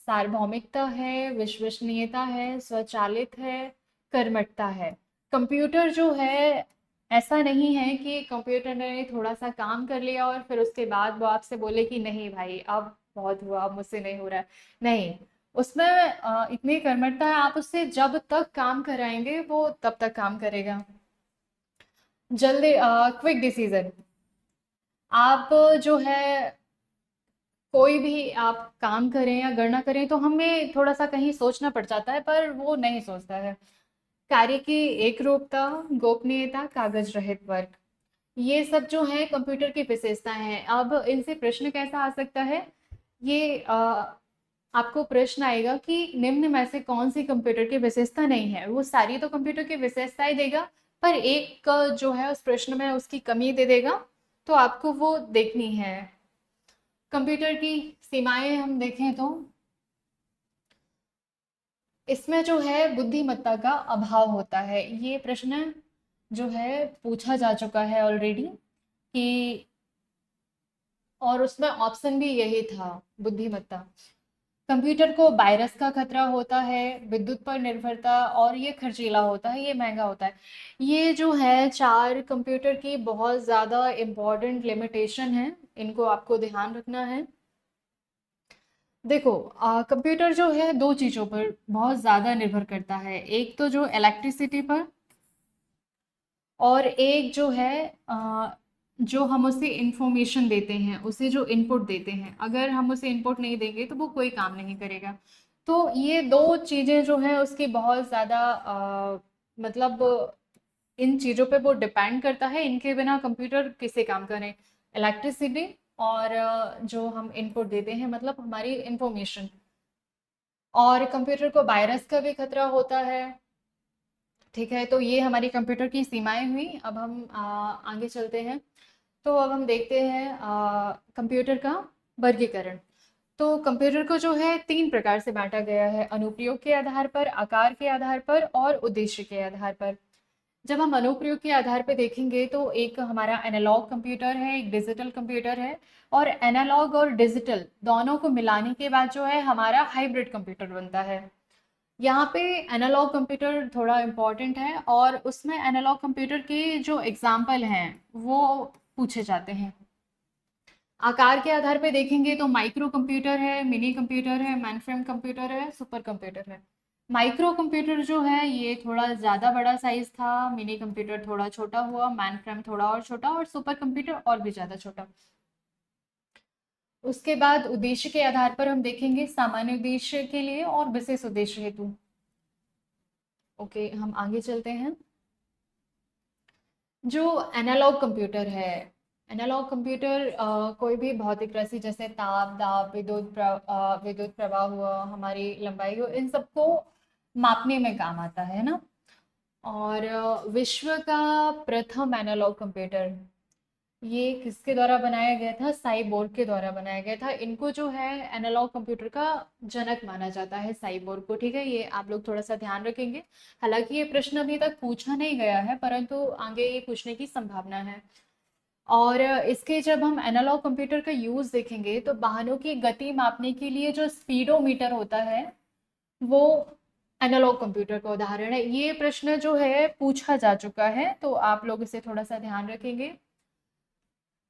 सार्वभौमिकता है, विश्वसनीयता है, स्वचालित है, कर्मठता है। कंप्यूटर जो है ऐसा नहीं है कि कंप्यूटर ने थोड़ा सा काम कर लिया और फिर उसके बाद वो आपसे बोले कि नहीं भाई अब बहुत हुआ, अब मुझसे नहीं हो रहा है। नहीं, उसमें इतनी कर्मठता है, आप उससे जब तक काम कराएंगे वो तब तक काम करेगा। जल्दी, क्विक डिसीजन। आप जो है कोई भी आप काम करें या गणना करें तो हमें थोड़ा सा कहीं सोचना पड़ जाता है, पर वो नहीं सोचता है। कार्य की एक रूपता, गोपनीयता, कागज रहित वर्क, ये सब जो है कंप्यूटर की विशेषताएं हैं। अब इनसे प्रश्न कैसा आ सकता है, ये आपको प्रश्न आएगा कि निम्न में से कौन सी कंप्यूटर की विशेषता नहीं है। वो सारी तो कंप्यूटर की विशेषताएं देगा, पर एक जो है उस प्रश्न में उसकी कमी दे देगा, तो आपको वो देखनी है। कंप्यूटर की सीमाएं हम देखें तो इसमें जो है बुद्धिमत्ता का अभाव होता है। ये प्रश्न जो है पूछा जा चुका है ऑलरेडी कि, और उसमें ऑप्शन भी यही था, बुद्धिमत्ता। कंप्यूटर को वायरस का खतरा होता है, विद्युत पर निर्भरता, और ये खर्चीला होता है, ये महंगा होता है। ये जो है चार कंप्यूटर की बहुत ज़्यादा इम्पोर्टेंट लिमिटेशन है, इनको आपको ध्यान रखना है। देखो, कंप्यूटर जो है दो चीज़ों पर बहुत ज़्यादा निर्भर करता है, एक तो जो इलेक्ट्रिसिटी पर, और एक जो है जो हम उसे इंफॉर्मेशन देते हैं, उसे जो इनपुट देते हैं, अगर हम उसे इनपुट नहीं देंगे तो वो कोई काम नहीं करेगा। तो ये दो चीज़ें जो है उसकी बहुत ज़्यादा मतलब इन चीज़ों पे वो डिपेंड करता है, इनके बिना कंप्यूटर किसे काम करें, इलेक्ट्रिसिटी और जो हम इनपुट देते हैं मतलब हमारी इंफॉर्मेशन। और कंप्यूटर को वायरस का भी खतरा होता है। ठीक है, तो ये हमारी कंप्यूटर की सीमाएं हुई। अब हम आगे चलते हैं। तो अब हम देखते हैं कंप्यूटर का वर्गीकरण। तो कंप्यूटर को जो है तीन प्रकार से बांटा गया है, अनुप्रयोग के आधार पर, आकार के आधार पर और उद्देश्य के आधार पर। जब हम अनुप्रयोग के आधार पर देखेंगे तो एक हमारा एनालॉग कंप्यूटर है, एक डिजिटल कंप्यूटर है, और एनालॉग और डिजिटल दोनों को मिलाने के बाद जो है हमारा हाइब्रिड कंप्यूटर बनता है। यहाँ पे एनालॉग कंप्यूटर थोड़ा इम्पोर्टेंट है, और उसमें एनालॉग कंप्यूटर के जो एग्जाम्पल हैं वो पूछे जाते हैं। आकार के आधार पे देखेंगे तो माइक्रो कंप्यूटर है, मिनी कंप्यूटर है, मेनफ्रेम कंप्यूटर है, सुपर कंप्यूटर है। माइक्रो कंप्यूटर जो है ये थोड़ा ज़्यादा बड़ा साइज था, मिनी कंप्यूटर थोड़ा छोटा हुआ, मेनफ्रेम थोड़ा और छोटा, और सुपर कंप्यूटर और भी ज़्यादा छोटा। उसके बाद उद्देश्य के आधार पर हम देखेंगे सामान्य उद्देश्य के लिए और विशेष उद्देश्य हेतु। ओके, हम आगे चलते हैं। जो एनालॉग कंप्यूटर है, एनालॉग कंप्यूटर कोई भी भौतिक राशि जैसे ताप, दाब, विद्युत प्रवाह हुआ, हमारी लंबाई हो, इन सबको मापने में काम आता है ना। और विश्व का प्रथम एनालॉग कंप्यूटर ये किसके द्वारा बनाया गया था, साइबोर्ग के द्वारा बनाया गया था। इनको जो है एनालॉग कंप्यूटर का जनक माना जाता है, साइबोर्ग को। ठीक है, ये आप लोग थोड़ा सा ध्यान रखेंगे। हालांकि ये प्रश्न अभी तक पूछा नहीं गया है, परंतु आगे ये पूछने की संभावना है। और इसके जब हम एनालॉग कंप्यूटर का यूज देखेंगे तो वाहनों की गति मापने के लिए जो स्पीडोमीटर होता है वो एनालॉग कंप्यूटर का उदाहरण है। ये प्रश्न जो है पूछा जा चुका है, तो आप लोग इसे थोड़ा सा ध्यान रखेंगे।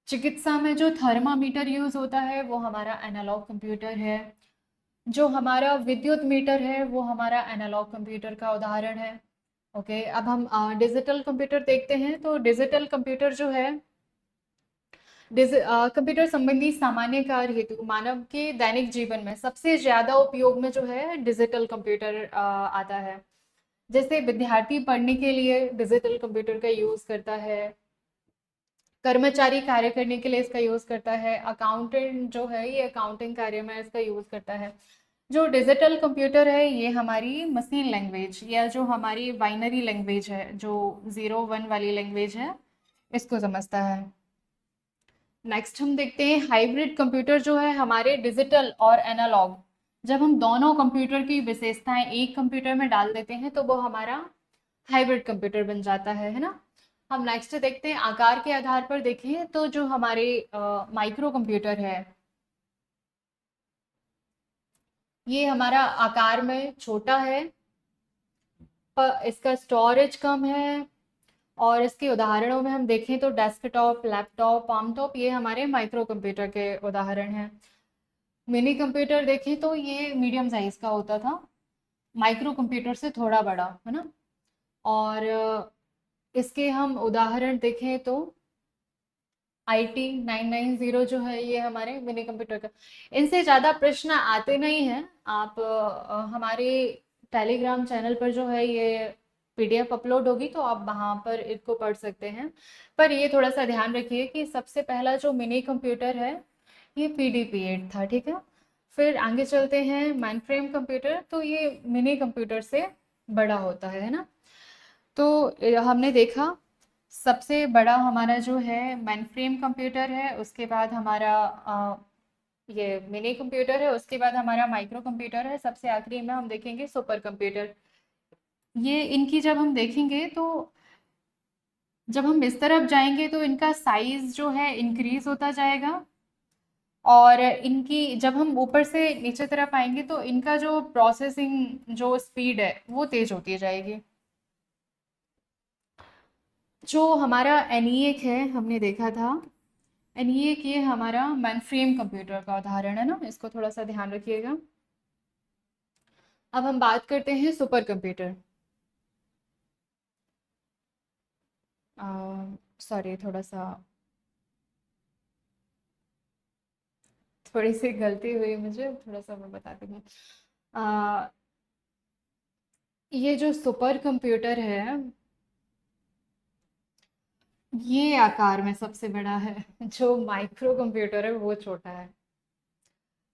चिकित्सा में जो थर्मामीटर यूज होता है वो हमारा एनालॉग कंप्यूटर है। जो हमारा विद्युत मीटर है वो हमारा एनालॉग कंप्यूटर का उदाहरण है। ओके, अब हम डिजिटल कंप्यूटर देखते हैं। तो डिजिटल कंप्यूटर जो है, कंप्यूटर संबंधी सामान्य कार्य हेतु मानव के दैनिक जीवन में सबसे ज्यादा उपयोग में जो है डिजिटल कंप्यूटर आता है। जैसे विद्यार्थी पढ़ने के लिए डिजिटल कंप्यूटर का यूज करता है, कर्मचारी कार्य करने के लिए इसका यूज करता है, अकाउंटेंट जो है ये अकाउंटिंग कार्य में इसका यूज करता है। जो डिजिटल कंप्यूटर है ये हमारी मशीन लैंग्वेज या जो हमारी बाइनरी लैंग्वेज है, जो 0 1 वाली लैंग्वेज है, इसको समझता है। नेक्स्ट हम देखते हैं हाइब्रिड कंप्यूटर जो है हमारे डिजिटल और एनालॉग, जब हम दोनों कंप्यूटर की विशेषताएं एक कंप्यूटर में डाल देते हैं तो वो हमारा हाइब्रिड कंप्यूटर बन जाता है ना। हम नेक्स्ट देखते हैं आकार के आधार पर देखें तो जो हमारे माइक्रो कंप्यूटर है ये हमारा आकार में छोटा है, पर इसका स्टोरेज कम है। और इसके उदाहरणों में हम देखें तो डेस्कटॉप, लैपटॉप, पामटॉप, ये हमारे माइक्रो कंप्यूटर के उदाहरण हैं। मिनी कंप्यूटर देखें तो ये मीडियम साइज का होता था, माइक्रो कंप्यूटर से थोड़ा बड़ा है ना। और इसके हम उदाहरण देखें तो IT 990 जो है ये हमारे मिनी कंप्यूटर का। इनसे ज़्यादा प्रश्न आते नहीं हैं। आप हमारे टेलीग्राम चैनल पर जो है ये PDF अपलोड होगी तो आप वहाँ पर इसको पढ़ सकते हैं। पर ये थोड़ा सा ध्यान रखिए कि सबसे पहला जो मिनी कंप्यूटर है ये PDP-8 था, ठीक है। फिर आगे चलते हैं मेन फ्रेम कंप्यूटर, तो ये मिनी कंप्यूटर से बड़ा होता है ना। तो हमने देखा सबसे बड़ा हमारा जो है मेन फ्रेम कंप्यूटर है, उसके बाद हमारा ये मिनी कंप्यूटर है, उसके बाद हमारा माइक्रो कंप्यूटर है, सबसे आखिरी में हम देखेंगे सुपर कंप्यूटर। ये इनकी जब हम देखेंगे तो जब हम इस तरफ जाएंगे तो इनका साइज जो है इंक्रीज होता जाएगा, और इनकी जब हम ऊपर से नीचे तरफ आएंगे तो इनका जो प्रोसेसिंग जो स्पीड है वो तेज होती जाएगी। जो हमारा ENIAC है हमने देखा था, ENIAC ये हमारा मेन फ्रेम कंप्यूटर का उदाहरण है ना, इसको थोड़ा सा ध्यान रखिएगा। अब हम बात करते हैं सुपर कंप्यूटर। सॉरी, थोड़ी सी गलती हुई मुझे, थोड़ा सा मैं बताती हूँ। अ, ये जो सुपर कंप्यूटर है ये आकार में सबसे बड़ा है, जो माइक्रो कंप्यूटर है वो छोटा है।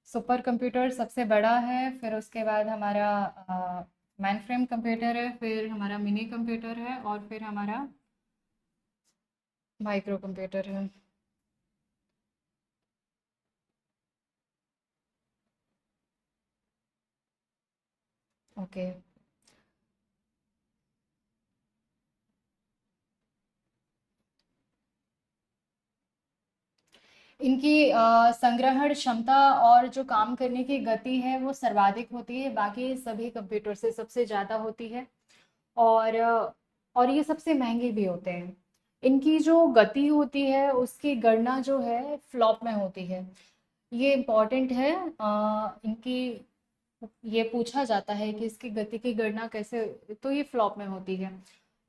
सुपर कंप्यूटर सबसे बड़ा है, फिर उसके बाद हमारा मेन फ्रेम कंप्यूटर है, फिर हमारा मिनी कंप्यूटर है, और फिर हमारा माइक्रो कंप्यूटर है। ओके। इनकी संग्रहण क्षमता और जो काम करने की गति है वो सर्वाधिक होती है, बाकी सभी कंप्यूटर से सबसे ज़्यादा होती है। और और ये सबसे महंगे भी होते हैं। इनकी जो गति होती है उसकी गणना जो है फ्लॉप में होती है। ये इम्पॉर्टेंट है। इनकी ये पूछा जाता है कि इसकी गति की गणना कैसे, तो ये फ्लॉप में होती है।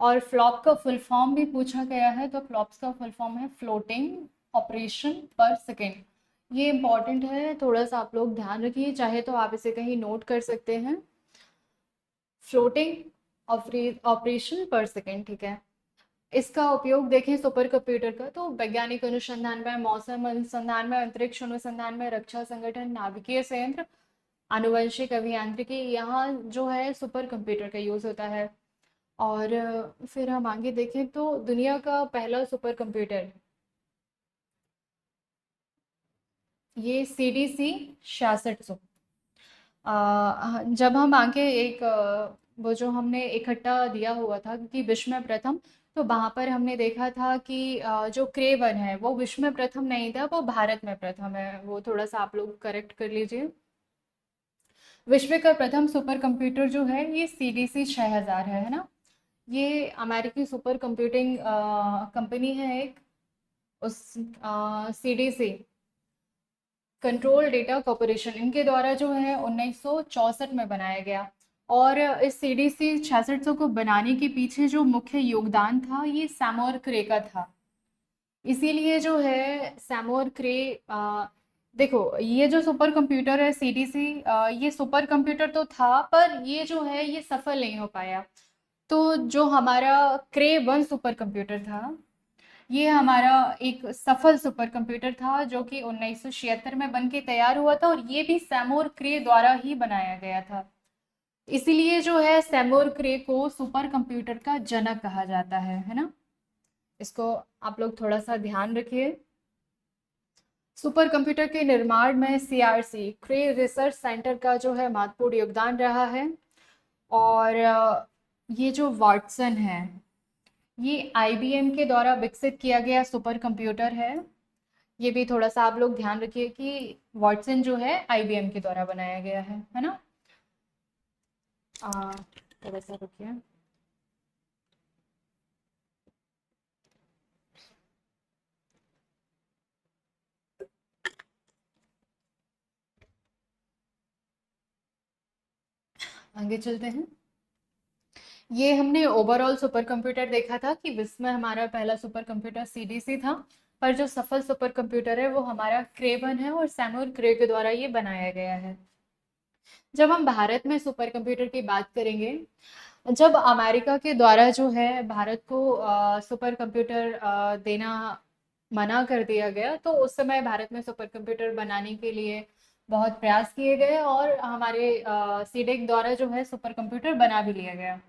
और फ्लॉप का फुल फॉर्म भी पूछा गया है, तो फ्लॉप्स का फुल फॉर्म है फ्लोटिंग ऑपरेशन पर सेकेंड। ये इम्पॉर्टेंट है, थोड़ा सा आप लोग ध्यान रखिए, चाहे तो आप इसे कहीं नोट कर सकते हैं। फ्लोटिंग ऑपरेशन पर सेकेंड, ठीक है। इसका उपयोग देखें सुपर कंप्यूटर का तो वैज्ञानिक अनुसंधान में, मौसम अनुसंधान में, अंतरिक्ष अनुसंधान में, रक्षा संगठन, नाभिकीय संयंत्र, आनुवंशिक अभियांत्रिकी, यहाँ जो है सुपर कंप्यूटर का यूज होता है। और फिर हम आगे देखें तो दुनिया का पहला सुपर कंप्यूटर ये CDC 6600। जब हम आगे एक वो जो हमने इकट्ठा दिया हुआ था कि विश्व में प्रथम, तो वहां पर हमने देखा था कि जो क्रेवन है वो विश्व में प्रथम नहीं था, वो भारत में प्रथम है। वो थोड़ा सा आप लोग करेक्ट कर लीजिए। विश्व का प्रथम सुपर कंप्यूटर जो है ये CDC 6000 है ना। ये अमेरिकी सुपर कंप्यूटिंग कंपनी है एक। उस CDC कंट्रोल डेटा कॉरपोरेशन इनके द्वारा जो है 1964 में बनाया गया। और इस CDC 6600 को बनाने के पीछे जो मुख्य योगदान था ये सैमुअल क्रे का था। इसीलिए जो है सैमोर क्रे देखो, ये जो सुपर कंप्यूटर है सीडीसी, ये सुपर कंप्यूटर तो था, पर ये जो है ये सफल नहीं हो पाया। तो जो हमारा क्रे वन सुपर कंप्यूटर था, ये हमारा एक सफल सुपर कंप्यूटर था जो कि 1976 में बन के तैयार हुआ था, और ये भी सैमोर क्रे द्वारा ही बनाया गया था। इसीलिए जो है सैमोर क्रे को सुपर कंप्यूटर का जनक कहा जाता है ना। इसको आप लोग थोड़ा सा ध्यान रखिए। सुपर कंप्यूटर के निर्माण में सीआरसी क्रे रिसर्च सेंटर का जो है महत्वपूर्ण योगदान रहा है। और ये जो वाटसन है, ये आईबीएम के द्वारा विकसित किया गया सुपर कंप्यूटर है। ये भी थोड़ा सा आप लोग ध्यान रखिए कि वाटसन जो है आईबीएम के द्वारा बनाया गया है ना। थोड़ा सा रुकिए। आगे चलते हैं। ये हमने ओवरऑल सुपर कंप्यूटर देखा था कि विश्व में हमारा पहला सुपर कंप्यूटर सीडीसी था, पर जो सफल सुपर कंप्यूटर है वो हमारा क्रे-1 है, और सैमुअल क्रे के द्वारा ये बनाया गया है। जब हम भारत में सुपर कंप्यूटर की बात करेंगे, जब अमेरिका के द्वारा जो है भारत को सुपर कंप्यूटर देना मना कर दिया गया, तो उस समय भारत में सुपर कंप्यूटर बनाने के लिए बहुत प्रयास किए गए, और हमारे सीडेक द्वारा जो है सुपर कंप्यूटर बना भी लिया गया।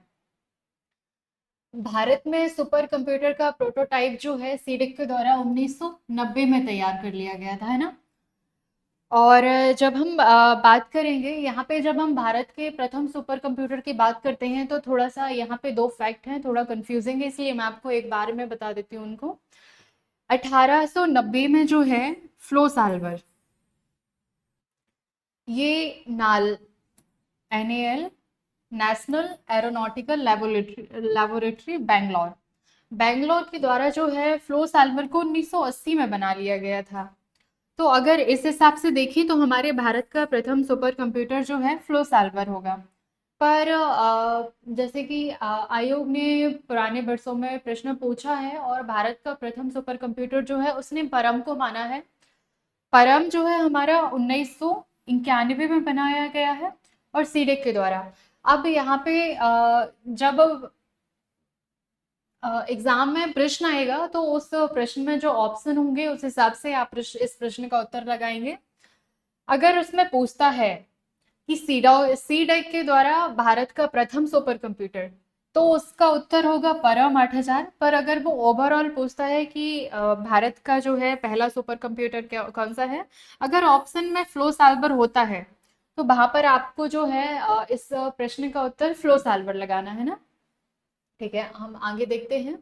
भारत में सुपर कंप्यूटर का प्रोटोटाइप जो है सीडेक के द्वारा 1990 में तैयार कर लिया गया था, है ना। और जब हम बात करेंगे यहाँ पे, जब हम भारत के प्रथम सुपर कंप्यूटर की बात करते हैं, तो थोड़ा सा यहाँ पे दो फैक्ट हैं, थोड़ा कंफ्यूजिंग है, इसलिए मैं आपको एक बार में बता देती हूँ उनको। 1890 में जो है फ्लो साल्वर, ये नाल NAL national aeronautical laboratory Bangalore, Bangalore के द्वारा जो है फ्लो साल्वर को 1980 में बना लिया गया था। तो अगर इस हिसाब से देखी तो हमारे भारत का प्रथम सुपर कंप्यूटर जो है फ्लो साल्वर होगा। पर जैसे कि आयोग ने पुराने वर्षों में प्रश्न पूछा है, और भारत का प्रथम सुपर कंप्यूटर जो है उसने परम को माना है। परम जो है हमारा 1991 में बनाया गया है, और सीडेक के द्वारा। अब यहाँ पे जब एग्जाम में प्रश्न आएगा, तो उस प्रश्न में जो ऑप्शन होंगे उस हिसाब से आप इस प्रश्न का उत्तर लगाएंगे। अगर उसमें पूछता है कि सीडेक के द्वारा भारत का प्रथम सुपर कंप्यूटर, तो उसका उत्तर होगा परम 8000। पर अगर वो ओवरऑल पूछता है कि भारत का जो है पहला सुपर कंप्यूटर क्या कौन सा है, अगर ऑप्शन में फ्लो साल्वर होता है, तो वहां पर आपको जो है इस प्रश्न का उत्तर फ्लो साल्वर लगाना है ना। ठीक है, हम आगे देखते हैं।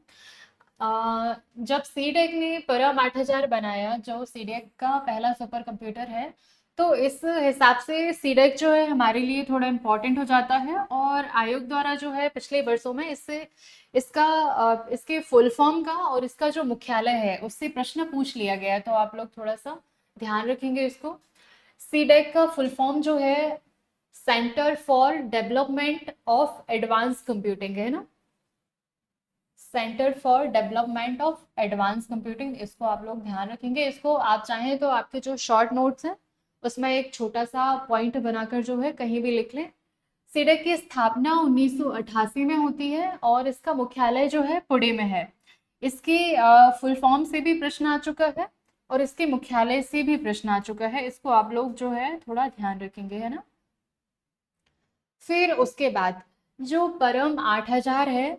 जब सीडेक ने परम 8000 बनाया, जो सीडेक का पहला सुपर कंप्यूटर है, तो इस हिसाब से सीडेक जो है हमारे लिए थोड़ा इम्पोर्टेंट हो जाता है, और आयोग द्वारा जो है पिछले वर्षों में इसके फुल फॉर्म का और इसका जो मुख्यालय है उससे प्रश्न पूछ लिया गया है, तो आप लोग थोड़ा सा ध्यान रखेंगे इसको। सीडेक का फुल फॉर्म जो है centre for development of advance computing है ना, centre for development of advance computing. इसको आप लोग ध्यान रखेंगे। इसको आप चाहें तो आपके जो शॉर्ट नोट्स हैं उसमें एक छोटा सा पॉइंट बनाकर जो है कहीं भी लिख लें। सीडेक की स्थापना 1988 में होती है, और इसका मुख्यालय जो है पुणे में है। इसके फुल फॉर्म से भी प्रश्न आ चुका है, और इसके मुख्यालय से भी प्रश्न आ चुका है। इसको आप लोग जो है थोड़ा ध्यान रखेंगे, है ना। फिर उसके बाद जो परम 8000 है,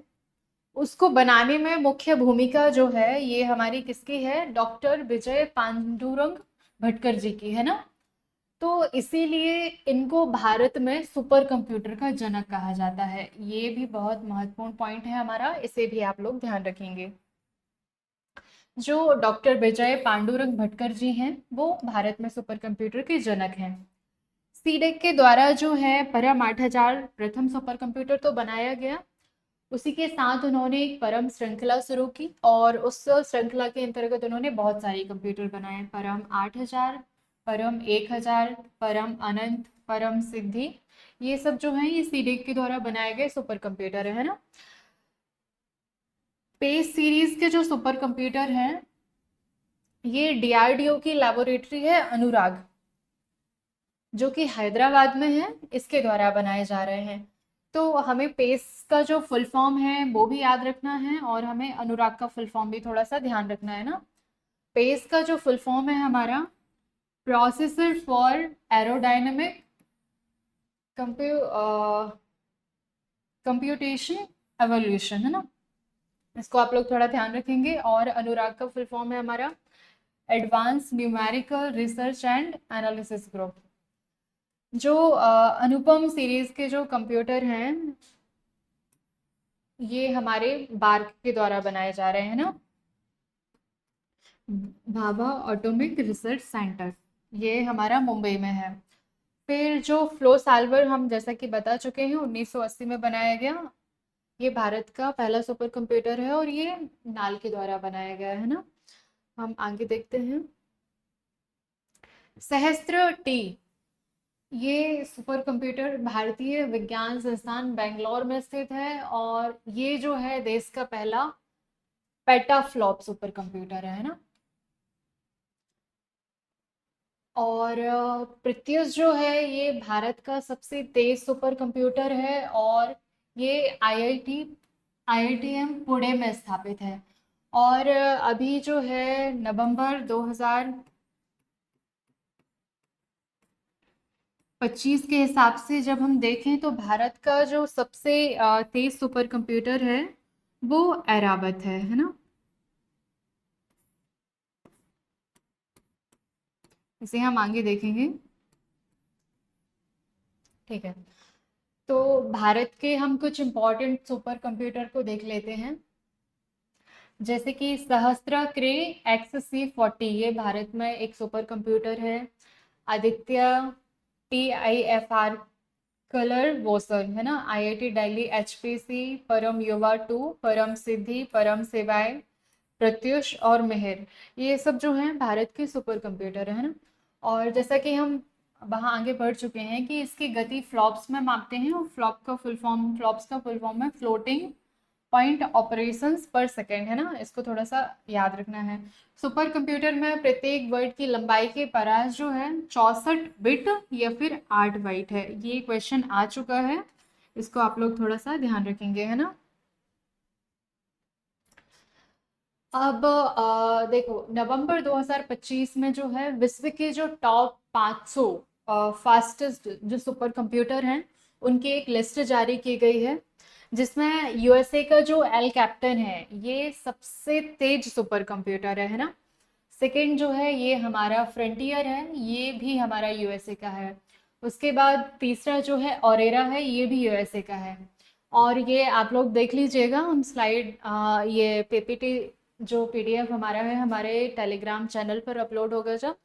उसको बनाने में मुख्य भूमिका जो है ये हमारी किसकी है, डॉक्टर विजय पांडुरंग भटकर जी की, है ना। तो इसीलिए इनको भारत में सुपर कंप्यूटर का जनक कहा जाता है। ये भी बहुत महत्वपूर्ण पॉइंट है हमारा, इसे भी आप लोग ध्यान रखेंगे। जो डॉक्टर विजय पांडुरंग भटकर जी हैं, वो भारत में सुपर कंप्यूटर के जनक हैं। सीडेक के द्वारा जो है परम 8000 प्रथम सुपर कंप्यूटर तो बनाया गया, उसी के साथ उन्होंने एक परम श्रृंखला शुरू की, और उस श्रृंखला के अंतर्गत उन्होंने बहुत सारे कंप्यूटर बनाए। परम 8000, परम 1000, परम अनंत, परम सिद्धि, ये सब जो है ये सीडेक के द्वारा बनाए गए सुपर कंप्यूटर है ना। पेज सीरीज के जो सुपर कंप्यूटर हैं ये डीआरडीओ की लैबोरेटरी है अनुराग, जो कि हैदराबाद में है, इसके द्वारा बनाए जा रहे हैं। तो हमें पेस का जो फुल फॉर्म है वो भी याद रखना है, और हमें अनुराग का फुल फॉर्म भी थोड़ा सा ध्यान रखना है ना। पेस का जो फुल फॉर्म है हमारा, processor for aerodynamic computation evolution, है ना। इसको आप लोग थोड़ा ध्यान रखेंगे। और अनुराग का फुल फॉर्म है हमारा advance numerical research and analysis group. जो अनुपम सीरीज के जो कंप्यूटर हैं, ये हमारे बार्क के द्वारा बनाए जा रहे हैं ना, भाभा एटॉमिक रिसर्च सेंटर, ये हमारा मुंबई में है। फिर जो फ्लो सॉल्वर हम जैसा कि बता चुके हैं 1980 में बनाया गया, ये भारत का पहला सुपर कंप्यूटर है, और ये नाल के द्वारा बनाया गया है ना। हम आगे देखते हैं। सहस्त्र टी, ये सुपर कंप्यूटर भारतीय विज्ञान संस्थान बेंगलोर में स्थित है, और ये जो है देश का पहला पेटाफ्लॉप सुपर कंप्यूटर है ना। और प्रत्युष जो है ये भारत का सबसे तेज सुपर कंप्यूटर है, और ये आईआईटीएम पुणे में स्थापित है। और अभी जो है नवंबर 2025 के हिसाब से जब हम देखें तो भारत का जो सबसे तेज सुपर कंप्यूटर है वो एरावत है ना। इसे हम आगे देखेंगे। ठीक है, तो भारत के हम कुछ इम्पोर्टेंट सुपर कंप्यूटर को देख लेते हैं। जैसे कि सहस्त्र क्रे XC40, ये भारत में एक सुपर कंप्यूटर है। आदित्य TIFR कलर वोसर, है ना, IIT दिल्ली, HPC, परम युवा 2, परम सिद्धि, परम सेवाएं, प्रत्युष और मेहर, ये सब जो हैं भारत के सुपर कंप्यूटर है ना। और जैसा कि हम वहाँ आगे बढ़ चुके हैं कि इसकी गति फ्लॉप्स में मापते हैं, और फ्लॉप्स का फुल फॉर्म है फ्लोटिंग पॉइंट ऑपरेशंस पर सेकेंड, है ना। इसको थोड़ा सा याद रखना है। सुपर कंप्यूटर में प्रत्येक वर्ड की लंबाई के परास जो है 64 बिट या फिर 8 बाइट है। ये क्वेश्चन आ चुका है, इसको आप लोग थोड़ा सा ध्यान रखेंगे, है ना। अब देखो, नवंबर 2025 में जो है विश्व के जो टॉप 500 फास्टेस्ट जो सुपर कंप्यूटर हैं उनकी एक लिस्ट जारी की गई है, जिसमें यूएसए का जो एल कैप्टन है ये सबसे तेज सुपर कंप्यूटर है ना। सेकंड जो है ये हमारा फ्रंटियर है, ये भी हमारा यूएसए का है। उसके बाद तीसरा जो है ऑरेरा है, ये भी यूएसए का है। और ये आप लोग देख लीजिएगा, हम स्लाइड ये पीपीटी जो पीडीएफ हमारा है हमारे टेलीग्राम चैनल पर अपलोड होगा जब।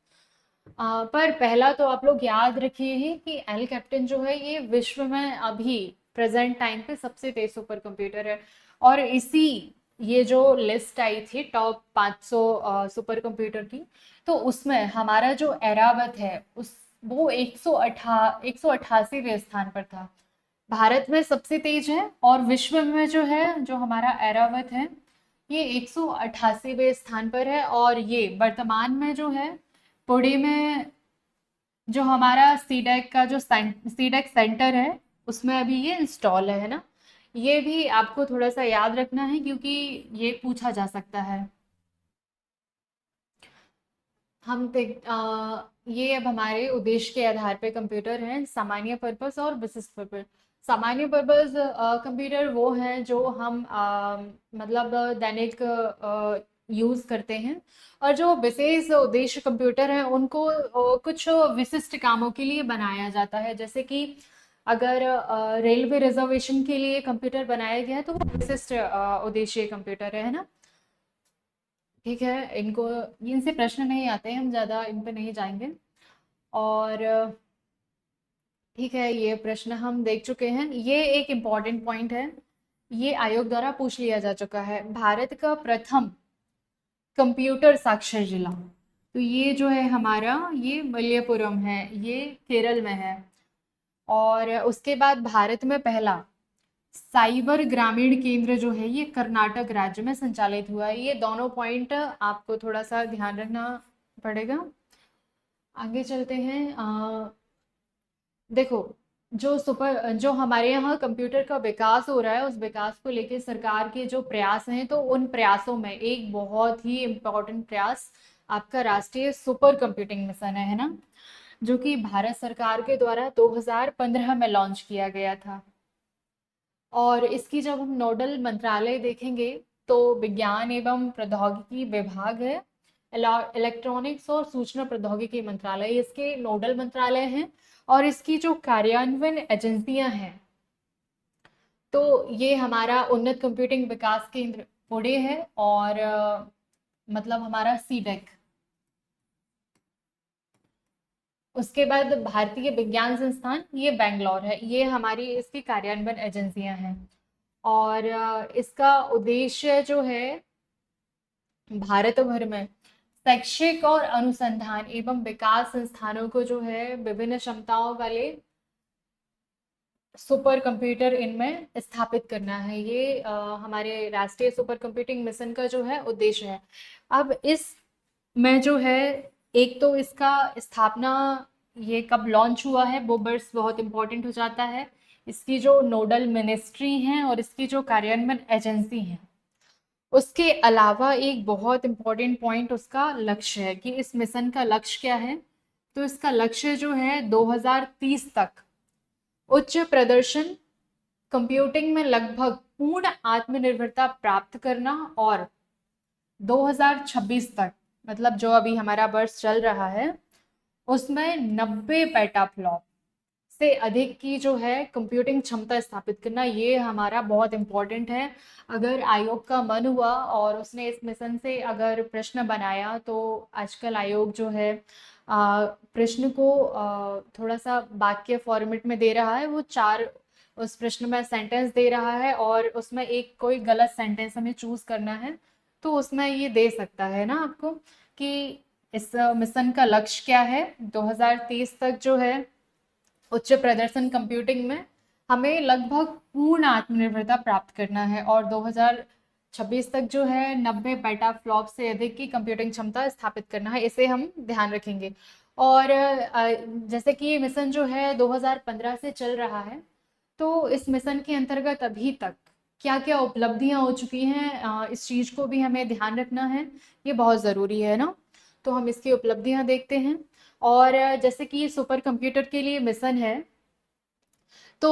पर पहला तो आप लोग याद रखिए ही कि एल कैप्टन जो है ये विश्व में अभी प्रेजेंट टाइम पे सबसे तेज सुपर कंप्यूटर है। और इसी ये जो लिस्ट आई थी टॉप 500 सुपर कंप्यूटर की, तो उसमें हमारा जो एरावत है उस वो 188वें स्थान पर था। भारत में सबसे तेज है, और विश्व में जो है जो हमारा एरावत है ये 188वें स्थान पर है। और ये वर्तमान में जो है पुणे में जो हमारा सीडेक का जो सीडेक सेंटर है उसमें अभी ये इंस्टॉल है ना। ये भी आपको थोड़ा सा याद रखना है, क्योंकि ये पूछा जा सकता है। ये अब हमारे उद्देश्य के आधार पे कंप्यूटर हैं, सामान्य पर्पस और विशिष्ट पर्पस। सामान्य पर्पस कंप्यूटर वो हैं जो हम मतलब दैनिक यूज करते हैं। और जो विशेष उद्देश्य कंप्यूटर हैं उनको कुछ विशिष्ट कामों के लिए बनाया जाता है। जैसे कि अगर रेलवे रिजर्वेशन के लिए कंप्यूटर बनाया गया है तो वो विशिष्ट उद्देश्य कंप्यूटर है ना। ठीक है, इनको इनसे प्रश्न नहीं आते हैं, हम ज़्यादा इन पे नहीं जाएंगे। और ठीक है, ये प्रश्न हम देख चुके हैं। ये एक इम्पॉर्टेंट पॉइंट है, ये आयोग द्वारा पूछ लिया जा चुका है। भारत का प्रथम कंप्यूटर साक्षर जिला, तो ये जो है हमारा ये मलप्पुरम है, ये केरल में है। और उसके बाद भारत में पहला साइबर ग्रामीण केंद्र जो है ये कर्नाटक राज्य में संचालित हुआ है। ये दोनों पॉइंट आपको थोड़ा सा ध्यान रखना पड़ेगा। आगे चलते हैं। देखो, जो हमारे यहाँ कंप्यूटर का विकास हो रहा है, उस विकास को लेके सरकार के जो प्रयास हैं, तो उन प्रयासों में एक बहुत ही इम्पोर्टेंट प्रयास आपका राष्ट्रीय सुपर कंप्यूटिंग मिशन है ना, जो कि भारत सरकार के द्वारा 2015 में लॉन्च किया गया था। और इसकी जब हम नोडल मंत्रालय देखेंगे तो विज्ञान एवं प्रौद्योगिकी विभाग है। इलेक्ट्रॉनिक्स और सूचना प्रौद्योगिकी मंत्रालय इसके नोडल मंत्रालय हैं। और इसकी जो कार्यान्वयन एजेंसियां हैं, तो ये हमारा उन्नत कंप्यूटिंग विकास केंद्र पुणे है, और मतलब हमारा सीडेक। उसके बाद भारतीय विज्ञान संस्थान, ये बैंगलोर है। ये हमारी इसकी कार्यान्वयन एजेंसियां हैं। और इसका उद्देश्य जो है भारत भर में शैक्षिक और अनुसंधान एवं विकास संस्थानों को जो है विभिन्न क्षमताओं वाले सुपर कंप्यूटर इनमें स्थापित करना है। ये हमारे राष्ट्रीय सुपर कंप्यूटिंग मिशन का जो है उद्देश्य है। अब इस में जो है, एक तो इसका स्थापना, ये कब लॉन्च हुआ है वो बर्स बहुत इंपॉर्टेंट हो जाता है। इसकी जो नोडल मिनिस्ट्री हैं और इसकी जो कार्यान्वयन एजेंसी हैं, उसके अलावा एक बहुत इंपॉर्टेंट पॉइंट उसका लक्ष्य है कि इस मिशन का लक्ष्य क्या है। तो इसका लक्ष्य जो है 2030 तक उच्च प्रदर्शन कंप्यूटिंग में लगभग पूर्ण आत्मनिर्भरता प्राप्त करना, और 2026 तक, मतलब जो अभी हमारा वर्ष चल रहा है, उसमें 90 पेटाफ्लॉप से अधिक की जो है कंप्यूटिंग क्षमता स्थापित करना। ये हमारा बहुत इंपॉर्टेंट है। अगर आयोग का मन हुआ और उसने इस मिशन से अगर प्रश्न बनाया, तो आजकल आयोग जो है प्रश्न को थोड़ा सा वाक्य फॉर्मेट में दे रहा है। वो चार, उस प्रश्न में सेंटेंस दे रहा है और उसमें एक कोई गलत सेंटेंस हमें चूज करना है, तो उसमें ये दे सकता है ना आपको कि इस मिशन का लक्ष्य क्या है। 2030 तक जो है उच्च प्रदर्शन कंप्यूटिंग में हमें लगभग पूर्ण आत्मनिर्भरता प्राप्त करना है, और 2026 तक जो है 90 पेटाफ्लॉप से अधिक की कंप्यूटिंग क्षमता स्थापित करना है। इसे हम ध्यान रखेंगे। और जैसे कि ये मिशन जो है 2015 से चल रहा है, तो इस मिशन के अंतर्गत अभी तक क्या क्या उपलब्धियां हो चुकी हैं, इस चीज को भी हमें ध्यान रखना है। ये बहुत जरूरी है ना। तो हम इसकी उपलब्धियां देखते हैं। और जैसे कि ये सुपर कंप्यूटर के लिए मिशन है, तो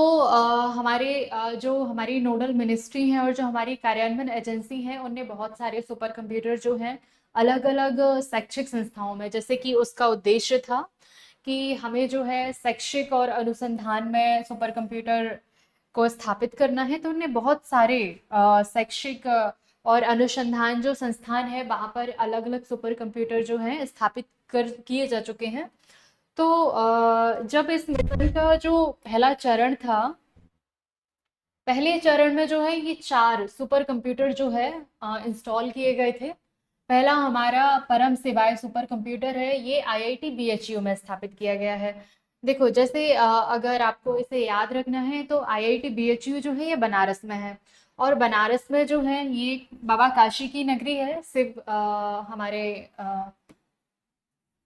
जो हमारी नोडल मिनिस्ट्री है और जो हमारी कार्यान्वयन एजेंसी है, उनने बहुत सारे सुपर कंप्यूटर जो हैं अलग अलग शैक्षिक संस्थाओं में, जैसे कि उसका उद्देश्य था कि हमें जो है शैक्षिक और अनुसंधान में सुपर कंप्यूटर को स्थापित करना है। तो उन्होंने बहुत सारे शैक्षिक और अनुसंधान जो संस्थान है, वहाँ पर अलग अलग सुपर कंप्यूटर जो हैं स्थापित कर किए जा चुके हैं। तो जब इस मिशन का जो पहला चरण था, पहले चरण में जो है ये 4 सुपर कंप्यूटर जो है इंस्टॉल किए गए थे। पहला हमारा परम शिवाय सुपर कंप्यूटर है। ये आईआईटी बीएचयू में स्थापित किया गया है। देखो, जैसे अगर आपको इसे याद रखना है, तो आईआईटी बीएचयू जो है ये बनारस में है। और बनारस में जो है ये बाबा काशी की नगरी है, शिव हमारे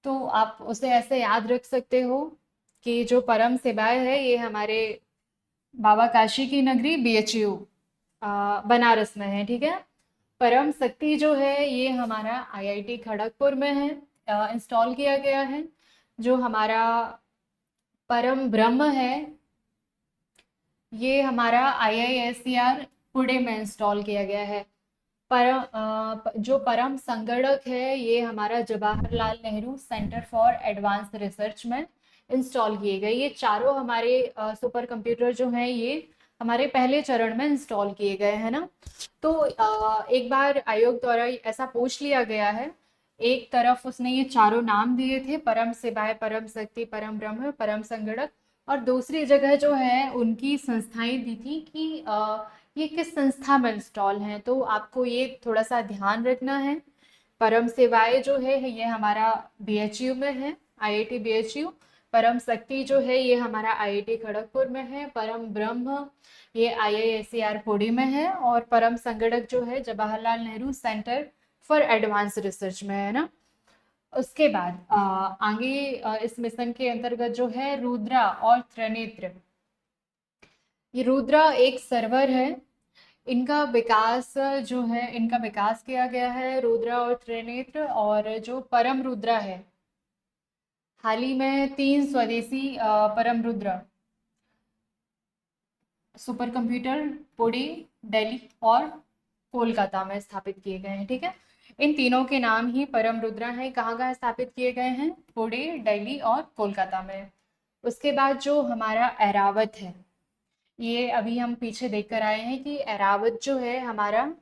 तो आप उसे ऐसे याद रख सकते हो कि जो परम शिवाय है ये हमारे बाबा काशी की नगरी बीएचयू बनारस में है। ठीक है। परम शक्ति जो है ये हमारा आईआईटी खड़गपुर में है, इंस्टॉल किया गया है। जो हमारा परम ब्रह्म है, ये हमारा आईआईएससीआर पुणे में इंस्टॉल किया गया है। जो परम संगणक है, ये हमारा Jawaharlal Nehru centre for advance research में इंस्टॉल किए गए। ये चारों हमारे सुपर कंप्यूटर जो हैं, ये हमारे पहले चरण में इंस्टॉल किए गए हैं ना। तो एक बार आयोग द्वारा ऐसा पूछ लिया गया है। एक तरफ उसने ये चारों नाम दिए थे, परम शिवाय, परम शक्ति, परम ब्रह्म, परम संगणक। और दूसरी जगह जो है उनकी संस्थाएं दी थी कि ये किस संस्था में इंस्टॉल हैं। तो आपको ये थोड़ा सा ध्यान रखना है। परम सेवाएं जो है ये हमारा बीएचयू में है, आईआईटी बीएचयू। परम शक्ति जो है ये हमारा आईआईटी खड़गपुर में है। परम ब्रह्म ये आईआईएसईआर पुणे में है। और परम संगणक जो है Jawaharlal Nehru centre for advance research में है ना। उसके बाद आगे इस मिशन के अंतर्गत जो है रुद्रा और त्रिनेत्र, ये रुद्रा एक सर्वर है। इनका विकास जो है, इनका विकास किया गया है रुद्रा और त्रिनेत्र। और जो परम रुद्रा है, हाल ही में 3 स्वदेशी परम रुद्रा सुपर कंप्यूटर पुणे, दिल्ली और कोलकाता में स्थापित किए गए हैं। ठीक है, इन तीनों के नाम ही परम रुद्रा हैं। कहाँ कहाँ स्थापित किए गए हैं? पुणे, दिल्ली और कोलकाता में। उसके बाद जो हमारा ऐरावत है, ये अभी हम पीछे देख कर आए हैं कि ऐरावत जो है हमारा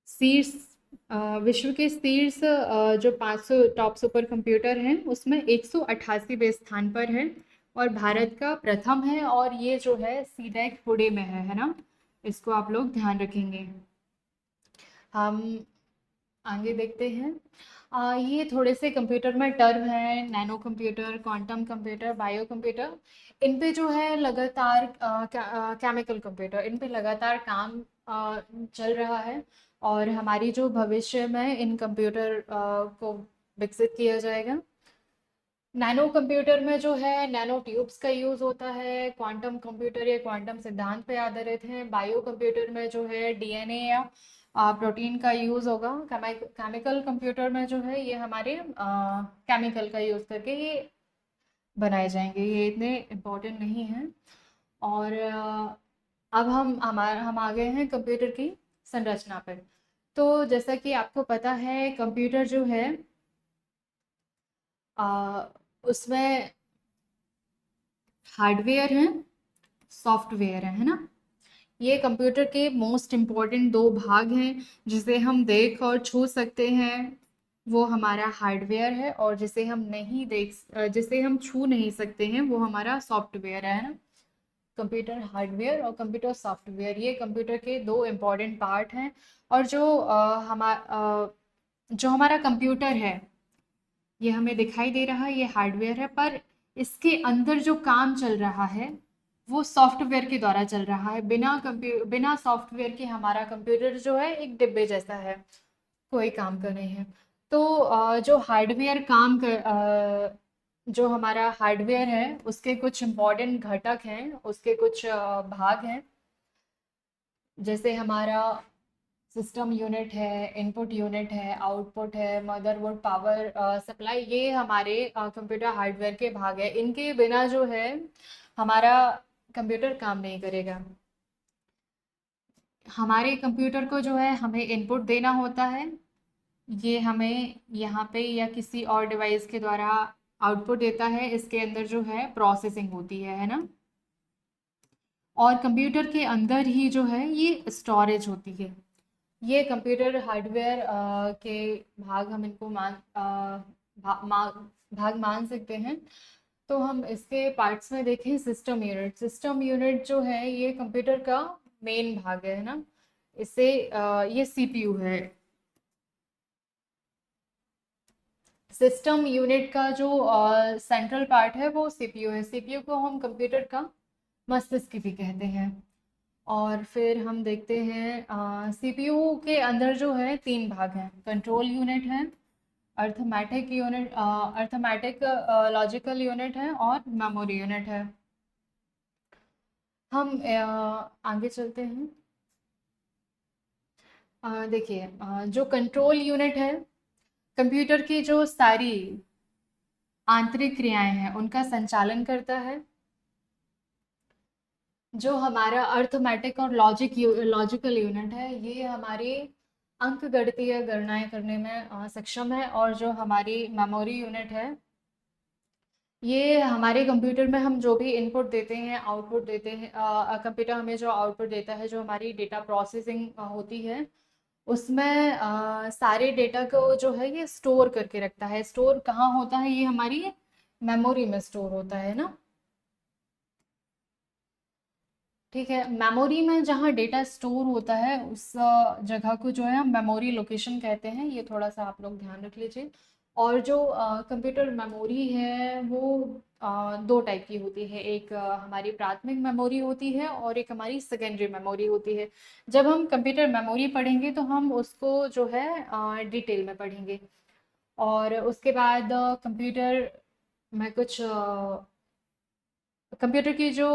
शीर्ष विश्व के शीर्ष जो 500 टॉप सुपर कंप्यूटर हैं उसमें 188वें स्थान पर है और भारत का प्रथम है। और ये जो है सीडैक पुणे में है ना। इसको आप लोग ध्यान रखेंगे। हम आगे देखते हैं। ये थोड़े से कंप्यूटर में टर्म है, nano computer, quantum computer, bio computer. इन पे जो है लगातार केमिकल कंप्यूटर, इन पे लगातार काम चल रहा है। और हमारी जो भविष्य में इन कंप्यूटर को विकसित किया जाएगा। नैनो कंप्यूटर में जो है नैनो ट्यूब्स का यूज़ होता है। क्वांटम कंप्यूटर या क्वांटम सिद्धांत पे आधारित है। बायो कंप्यूटर में जो है डीएनए या प्रोटीन का यूज़ होगा। केमिकल कंप्यूटर में जो है ये हमारे केमिकल का यूज़ करके ये बनाए जाएंगे। ये इतने इम्पोर्टेंट नहीं हैं। और अब हम आ गए हैं कंप्यूटर की संरचना पर। तो जैसा कि आपको पता है कंप्यूटर जो है उसमें हार्डवेयर है, सॉफ्टवेयर है ना। ये कंप्यूटर के मोस्ट इम्पॉर्टेंट 2 भाग हैं। जिसे हम देख और छू सकते हैं वो हमारा हार्डवेयर है, और जिसे हम छू नहीं सकते हैं वो हमारा सॉफ्टवेयर है ना। कंप्यूटर हार्डवेयर और कंप्यूटर सॉफ्टवेयर, ये कंप्यूटर के 2 इम्पॉर्टेंट पार्ट हैं। और जो हमारा कंप्यूटर है ये हमें दिखाई दे रहा है, ये हार्डवेयर है। पर इसके अंदर जो काम चल रहा है वो सॉफ्टवेयर के द्वारा चल रहा है। बिना सॉफ्टवेयर के हमारा कंप्यूटर जो है एक डिब्बे जैसा है, कोई काम का नहीं है। तो जो हमारा हार्डवेयर है उसके कुछ इम्पोर्टेंट घटक हैं, उसके कुछ भाग हैं। जैसे हमारा सिस्टम यूनिट है, इनपुट यूनिट है, आउटपुट है, मदरबोर्ड, पावर सप्लाई, ये हमारे कंप्यूटर हार्डवेयर के भाग है। इनके बिना जो है हमारा कंप्यूटर काम नहीं करेगा। हमारे कंप्यूटर को जो है हमें इनपुट देना होता है, ये हमें यहाँ पे या किसी और डिवाइस के द्वारा आउटपुट देता है। इसके अंदर जो है प्रोसेसिंग होती है ना। और कंप्यूटर के अंदर ही जो है ये स्टोरेज होती है। ये कंप्यूटर हार्डवेयर के भाग हम इनको भाग मान सकते हैं। तो हम इसके पार्ट्स में देखें। सिस्टम यूनिट जो है ये कंप्यूटर का मेन भाग है ना। ये सीपीयू है। सिस्टम यूनिट का जो सेंट्रल पार्ट है वो सीपीयू है। सीपीयू को हम कंप्यूटर का मस्तिष्क भी कहते हैं। और फिर हम देखते हैं सीपीयू के अंदर जो है 3 भाग हैं। कंट्रोल यूनिट है, अर्थमेटिक लॉजिकल यूनिट है और मेमोरी यूनिट है। हम आगे चलते हैं। देखिए, जो कंट्रोल यूनिट है कंप्यूटर की जो सारी आंतरिक क्रियाएं हैं उनका संचालन करता है। जो हमारा अर्थमेटिक और लॉजिकल यूनिट है ये हमारी अंकगणितीय गणनाएं करने में सक्षम है। और जो हमारी मेमोरी यूनिट है ये हमारे कंप्यूटर में हम जो भी इनपुट देते हैं, आउटपुट देते हैं, कंप्यूटर हमें जो आउटपुट देता है, जो हमारी डेटा प्रोसेसिंग होती है उसमें सारे डेटा को जो है ये स्टोर करके रखता है। स्टोर कहाँ होता है? ये हमारी मेमोरी में स्टोर होता है ना। ठीक है, मेमोरी में जहाँ डेटा स्टोर होता है उस जगह को जो है हम मेमोरी लोकेशन कहते हैं। ये थोड़ा सा आप लोग ध्यान रख लीजिए। और जो कंप्यूटर मेमोरी है वो दो टाइप की होती है। एक हमारी प्राथमिक मेमोरी होती है और एक हमारी सेकेंडरी मेमोरी होती है। जब हम कंप्यूटर मेमोरी पढ़ेंगे तो हम उसको जो है डिटेल में पढ़ेंगे। और उसके बाद कंप्यूटर में कुछ कंप्यूटर की जो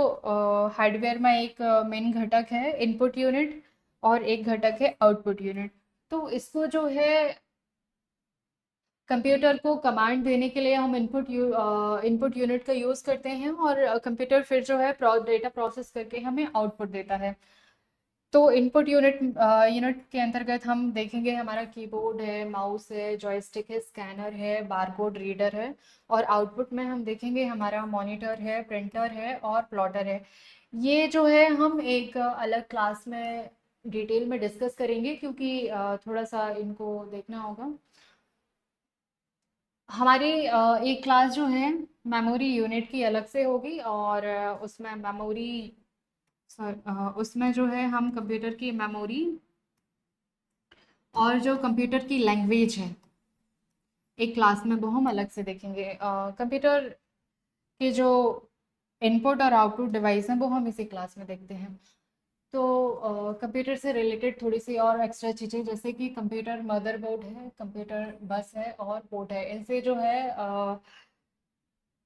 हार्डवेयर में एक मेन घटक है इनपुट यूनिट और एक घटक है आउटपुट यूनिट। तो इसको जो है कंप्यूटर को कमांड देने के लिए हम इनपुट यूनिट का यूज़ करते हैं और कंप्यूटर फिर जो है डेटा प्रोसेस करके हमें आउटपुट देता है। तो इनपुट यूनिट के अंतर्गत हम देखेंगे हमारा कीबोर्ड है, माउस है, जॉयस्टिक है, स्कैनर है, बारकोड रीडर है। और आउटपुट में हम देखेंगे हमारा मॉनिटर है, प्रिंटर है और प्लॉटर है। ये जो है हम एक अलग क्लास में डिटेल में डिस्कस करेंगे, क्योंकि थोड़ा सा इनको देखना होगा। हमारी एक क्लास जो है मेमोरी यूनिट की अलग से होगी, और उसमें उसमें जो है हम कंप्यूटर की मेमोरी और जो कंप्यूटर की लैंग्वेज है एक क्लास में वो हम अलग से देखेंगे। कंप्यूटर के जो इनपुट और आउटपुट डिवाइस हैं वो हम इसी क्लास में देखते हैं। तो कंप्यूटर से रिलेटेड थोड़ी सी और एक्स्ट्रा चीज़ें, जैसे कि कंप्यूटर मदरबोर्ड है, कंप्यूटर बस है और पोर्ट है, इनसे जो है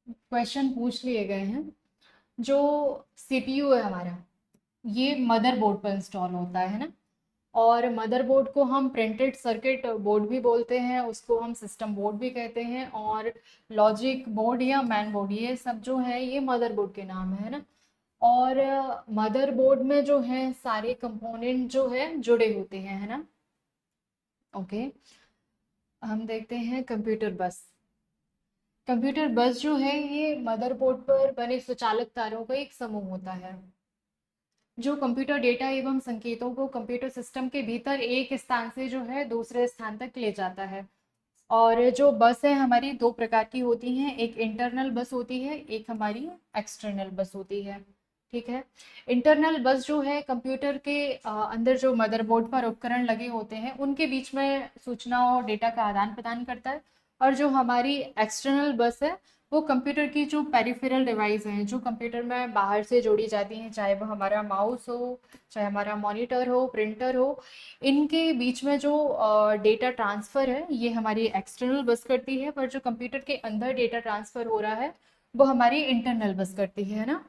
क्वेश्चन पूछ लिए गए हैं। जो सीपीयू है हमारा, ये मदरबोर्ड पर इंस्टॉल होता है ना। और मदरबोर्ड को हम प्रिंटेड सर्किट बोर्ड भी बोलते हैं, उसको हम सिस्टम बोर्ड भी कहते हैं, और लॉजिक बोर्ड या मैन बोर्ड, ये सब जो है ये मदरबोर्ड के नाम है ना। और मदरबोर्ड में जो है सारे कंपोनेंट जो है जुड़े होते हैं, है ना। ओके, हम देखते हैं कंप्यूटर बस। कंप्यूटर बस जो है ये मदरबोर्ड पर बने स्वचालक तारों का एक समूह होता है, जो कंप्यूटर डेटा एवं संकेतों को कंप्यूटर सिस्टम के भीतर एक स्थान से जो है दूसरे स्थान तक ले जाता है। और जो बस है हमारी दो प्रकार की होती हैं, एक इंटरनल बस होती है, एक हमारी एक्सटर्नल बस होती है। ठीक है। इंटरनल बस जो है कंप्यूटर के अंदर जो मदरबोर्ड पर उपकरण लगे होते हैं उनके बीच में सूचना और डेटा का आदान प्रदान करता है। और जो हमारी एक्सटर्नल बस है वो कंप्यूटर की जो पेरिफेरल डिवाइस हैं जो कंप्यूटर में बाहर से जोड़ी जाती हैं, चाहे वो हमारा माउस हो, चाहे हमारा मॉनिटर हो, प्रिंटर हो, इनके बीच में जो डेटा ट्रांसफ़र है ये हमारी एक्सटर्नल बस करती है। पर जो कंप्यूटर के अंदर डेटा ट्रांसफ़र हो रहा है वो हमारी इंटरनल बस करती है ना।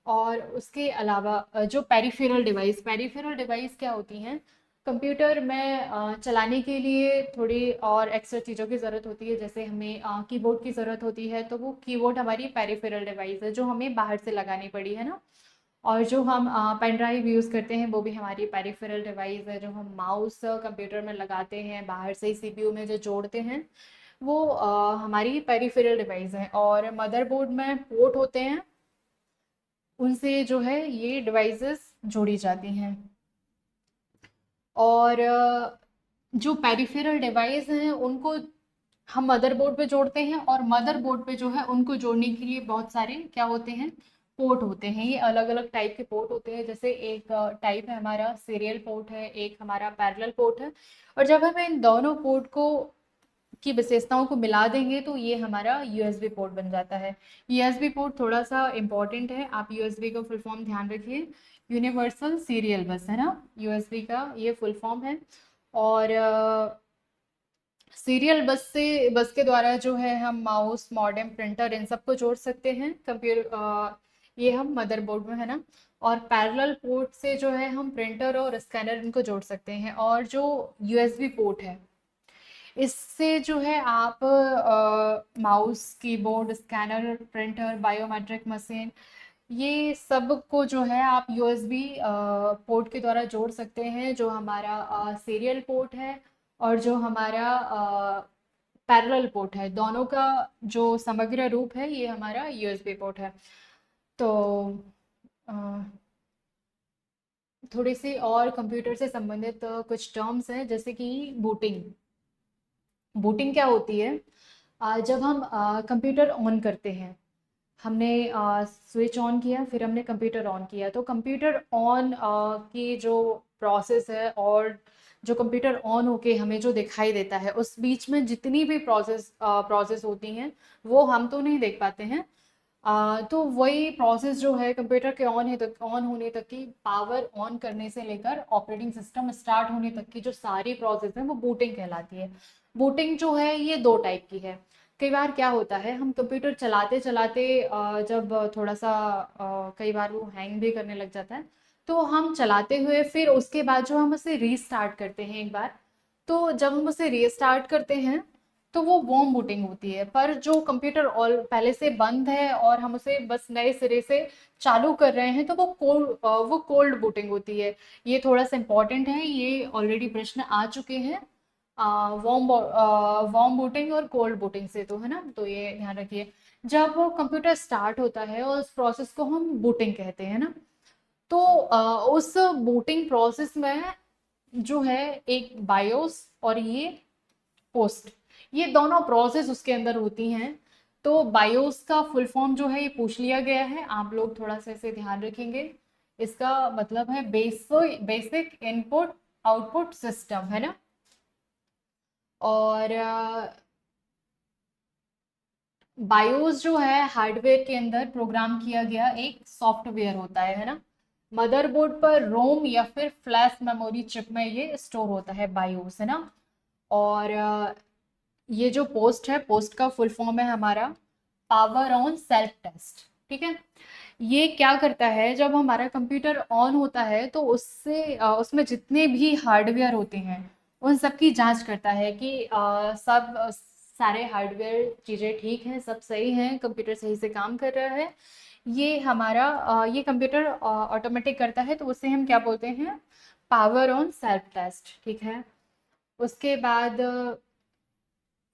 और उसके अलावा जो पेरिफेरल डिवाइस क्या होती हैं, कंप्यूटर में चलाने के लिए थोड़ी और एक्स्ट्रा चीज़ों की ज़रूरत होती है। जैसे हमें कीबोर्ड की ज़रूरत होती है, तो वो कीबोर्ड हमारी पेरिफेरल डिवाइस है जो हमें बाहर से लगानी पड़ी है ना। और जो हम पेन ड्राइव यूज़ करते हैं वो भी हमारी पेरिफेरल डिवाइस है। जो हम माउस कंप्यूटर में लगाते हैं बाहर से ही सीपीयू में जो जोड़ते हैं वो हमारी पेरिफेरल डिवाइस है। और मदरबोर्ड में पोर्ट होते हैं, उनसे जो है ये डिवाइसेस जोड़ी जाती हैं। और जो पेरिफेरल डिवाइस हैं उनको हम मदरबोर्ड पे जोड़ते हैं, और मदरबोर्ड पे जो है उनको जोड़ने के लिए बहुत सारे क्या होते हैं, पोर्ट होते हैं। ये अलग अलग टाइप के पोर्ट होते हैं। जैसे एक टाइप है हमारा सीरियल पोर्ट है, एक हमारा पैरेलल पोर्ट है। और जब हम इन दोनों पोर्ट को की विशेषताओं को मिला देंगे तो ये हमारा यूएसबी पोर्ट बन जाता है। यूएसबी पोर्ट थोड़ा सा इंपॉर्टेंट है, आप यूएसबी का फुल फॉर्म ध्यान रखिए। यूनिवर्सल सीरियल बस है ना, यूएसबी का ये फुल फॉर्म है। और सीरियल बस के द्वारा जो है हम माउस, मॉडेम, प्रिंटर इन सबको जोड़ सकते हैं कंप्यूटर, ये हम मदरबोर्ड में है ना। और पैरेलल पोर्ट से जो है हम प्रिंटर और स्कैनर इनको जोड़ सकते हैं। और जो यूएसबी पोर्ट है इससे जो है आप mouse, keyboard, scanner, printer, biometric machine, ये सब को जो है आप यूएसबी पोर्ट के द्वारा जोड़ सकते हैं। जो हमारा सीरियल पोर्ट है और जो हमारा पैरेलल पोर्ट है, दोनों का जो समग्र रूप है ये हमारा यूएसबी पोर्ट है। तो अ, थोड़ी सी और कंप्यूटर से संबंधित कुछ टर्म्स हैं, जैसे कि बूटिंग। बूटिंग क्या होती है, जब हम कंप्यूटर ऑन करते हैं, हमने स्विच ऑन किया, फिर हमने कंप्यूटर ऑन किया, तो कंप्यूटर ऑन की जो प्रोसेस है और जो कंप्यूटर ऑन होके हमें जो दिखाई देता है, उस बीच में जितनी भी प्रोसेस होती हैं वो हम तो नहीं देख पाते हैं। तो वही प्रोसेस जो है कंप्यूटर के ऑन होने तक की, पावर ऑन करने से लेकर ऑपरेटिंग सिस्टम स्टार्ट होने तक की जो सारी प्रोसेस है वो बूटिंग कहलाती है। बूटिंग जो है ये दो टाइप की है। कई बार क्या होता है, हम कंप्यूटर चलाते चलाते जब थोड़ा सा कई बार वो हैंग भी करने लग जाता है, तो हम चलाते हुए फिर उसके बाद जो हम उसे रीस्टार्ट करते हैं एक बार, तो जब हम उसे रीस्टार्ट करते हैं तो वो वॉर्म बूटिंग होती है। पर जो कंप्यूटर ऑल पहले से बंद है और हम उसे बस नए सिरे से चालू कर रहे हैं, तो वो कोल्ड बूटिंग होती है। ये थोड़ा सा इम्पोर्टेंट है, ये ऑलरेडी प्रश्न आ चुके हैं वॉर्म बूटिंग और कोल्ड बूटिंग से, तो है ना, तो ये ध्यान रखिए। जब कंप्यूटर स्टार्ट होता है और उस प्रोसेस को हम बूटिंग कहते हैं ना, तो उस बूटिंग प्रोसेस में जो है एक बायोस और ये पोस्ट, ये दोनों प्रोसेस उसके अंदर होती हैं। तो बायोस का फुल फॉर्म जो है ये पूछ लिया गया है, आप लोग थोड़ा सा इसे ध्यान रखेंगे। इसका मतलब है बेसिक इनपुट आउटपुट सिस्टम, है ना। और बायोस जो है हार्डवेयर के अंदर प्रोग्राम किया गया एक सॉफ्टवेयर होता है ना। मदरबोर्ड पर रोम या फिर फ्लैश मेमोरी चिप में ये स्टोर होता है बायोस, है ना। और ये जो पोस्ट है, पोस्ट का फुल फॉर्म है हमारा पावर ऑन सेल्फ टेस्ट, ठीक है। ये क्या करता है, जब हमारा कंप्यूटर ऑन होता है तो उसमें जितने भी हार्डवेयर होते हैं उन सब की जांच करता है कि सब सारे हार्डवेयर चीज़ें ठीक हैं, सब सही हैं, कंप्यूटर सही से काम कर रहा है। ये कंप्यूटर ऑटोमेटिक करता है, तो उसे हम क्या बोलते हैं, पावर ऑन सेल्फ टेस्ट, ठीक है। उसके बाद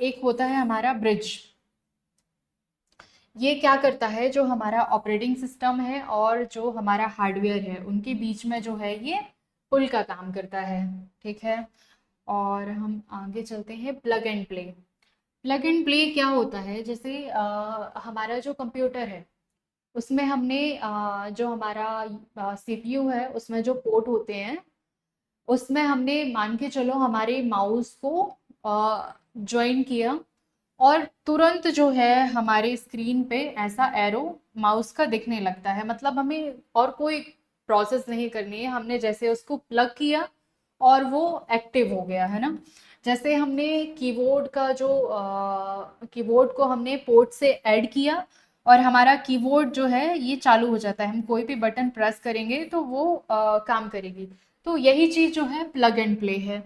एक होता है हमारा ब्रिज। ये क्या करता है, जो हमारा ऑपरेटिंग सिस्टम है और जो हमारा हार्डवेयर है उनके बीच में जो है ये पुल का काम करता है, ठीक है। और हम आगे चलते हैं, plug and play. Plug and play क्या होता है, जैसे हमारा जो कंप्यूटर है उसमें हमने जो हमारा सीपीयू है उसमें जो पोर्ट होते हैं, उसमें हमने मान के चलो हमारे माउस को ज्वाइन किया, और तुरंत जो है हमारे स्क्रीन पे ऐसा एरो माउस का दिखने लगता है। मतलब हमें और कोई प्रोसेस नहीं करनी है, हमने जैसे उसको प्लग किया और वो एक्टिव हो गया, है ना। जैसे हमने कीबोर्ड को हमने पोर्ट से ऐड किया और हमारा कीबोर्ड जो है ये चालू हो जाता है, हम कोई भी बटन प्रेस करेंगे तो वो काम करेगी। तो यही चीज जो है प्लग एंड प्ले है,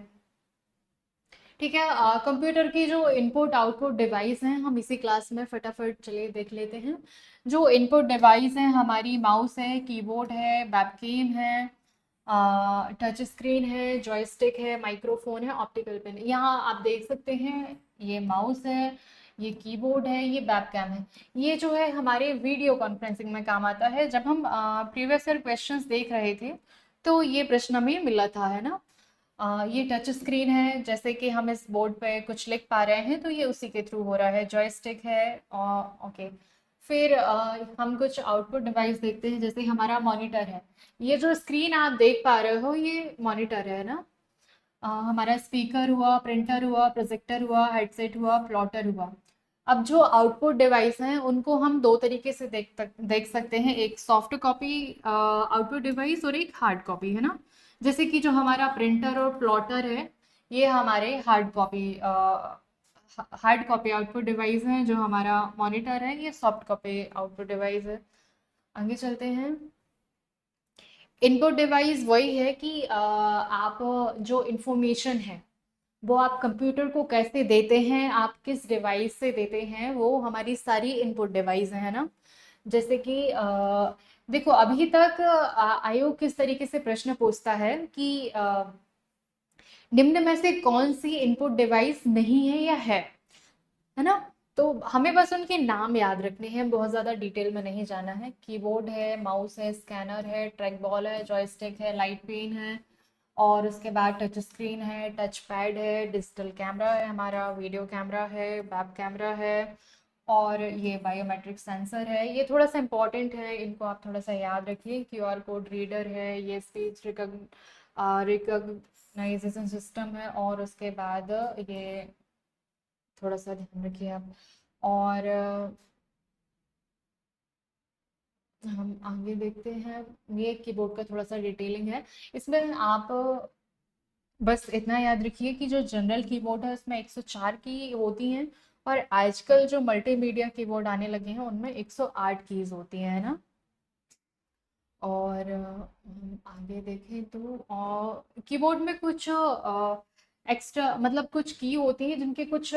ठीक है। कंप्यूटर की जो इनपुट आउटपुट डिवाइस हैं हम इसी क्लास में फटाफट चलिए देख लेते हैं। जो इनपुट डिवाइस हैं हमारी माउस है, कीबोर्ड है, वेबकैम है, टच स्क्रीन है, जॉयस्टिक है, माइक्रोफोन है, ऑप्टिकल पेन। यहाँ आप देख सकते हैं ये माउस है, ये कीबोर्ड है, ये वेबकैम है। ये जो है हमारे वीडियो कॉन्फ्रेंसिंग में काम आता है। जब हम प्रीवियस ईयर क्वेश्चंस देख रहे थे तो ये प्रश्न हमें मिला था, है ना। ये टच स्क्रीन है, जैसे कि हम इस बोर्ड पे कुछ लिख पा रहे हैं तो ये उसी के थ्रू हो रहा है। जॉयस्टिक है, ओके। फिर हम कुछ आउटपुट डिवाइस देखते हैं, जैसे हमारा मॉनिटर है। ये जो स्क्रीन आप देख पा रहे हो ये मॉनिटर है ना। हमारा स्पीकर हुआ, प्रिंटर हुआ, प्रोजेक्टर हुआ, हेडसेट हुआ, प्लॉटर हुआ। अब जो आउटपुट डिवाइस हैं उनको हम दो तरीके से देख सकते हैं, एक सॉफ्ट कॉपी आउटपुट डिवाइस और एक हार्ड कॉपी, है ना। जैसे कि जो हमारा प्रिंटर और प्लॉटर है ये हमारे हार्ड कॉपी आउटपुट डिवाइस हैं। जो हमारा मॉनिटर है ये सॉफ्ट कॉपी आउटपुट डिवाइस है। आगे चलते हैं। इनपुट डिवाइस वही है कि आप जो इंफॉर्मेशन है वो आप कंप्यूटर को कैसे देते हैं, आप किस डिवाइस से देते हैं, वो हमारी सारी इनपुट डिवाइस है ना। जैसे कि देखो अभी तक आयोग किस तरीके से प्रश्न पूछता है कि निम्न में से कौन सी इनपुट डिवाइस नहीं है या है ना। तो हमें बस उनके नाम याद रखने हैं, बहुत ज़्यादा डिटेल में नहीं जाना है। कीबोर्ड है, माउस है, स्कैनर है, ट्रैक बॉल है, जॉयस्टिक है, लाइट पेन है, और उसके बाद टच स्क्रीन है, टच पैड है, डिजिटल कैमरा है, हमारा वीडियो कैमरा है, वेब कैमरा है, और ये बायोमेट्रिक सेंसर है। ये थोड़ा सा इंपॉर्टेंट है, इनको आप थोड़ा सा याद रखिए। क्यूआर कोड रीडर है, ये स्पीच ऑर्गेनाइजेशन सिस्टम है, और उसके बाद ये थोड़ा सा ध्यान रखिए आप। और हम आगे देखते हैं। ये कीबोर्ड का थोड़ा सा डिटेलिंग है। इसमें आप बस इतना याद रखिए कि जो जनरल कीबोर्ड है उसमें 104 की होती हैं, और आजकल जो मल्टीमीडिया कीबोर्ड आने लगे हैं उनमें 108 कीज होती हैं, है ना। और हम आगे देखें तो कीबोर्ड में कुछ एक्स्ट्रा मतलब कुछ की होती है जिनके कुछ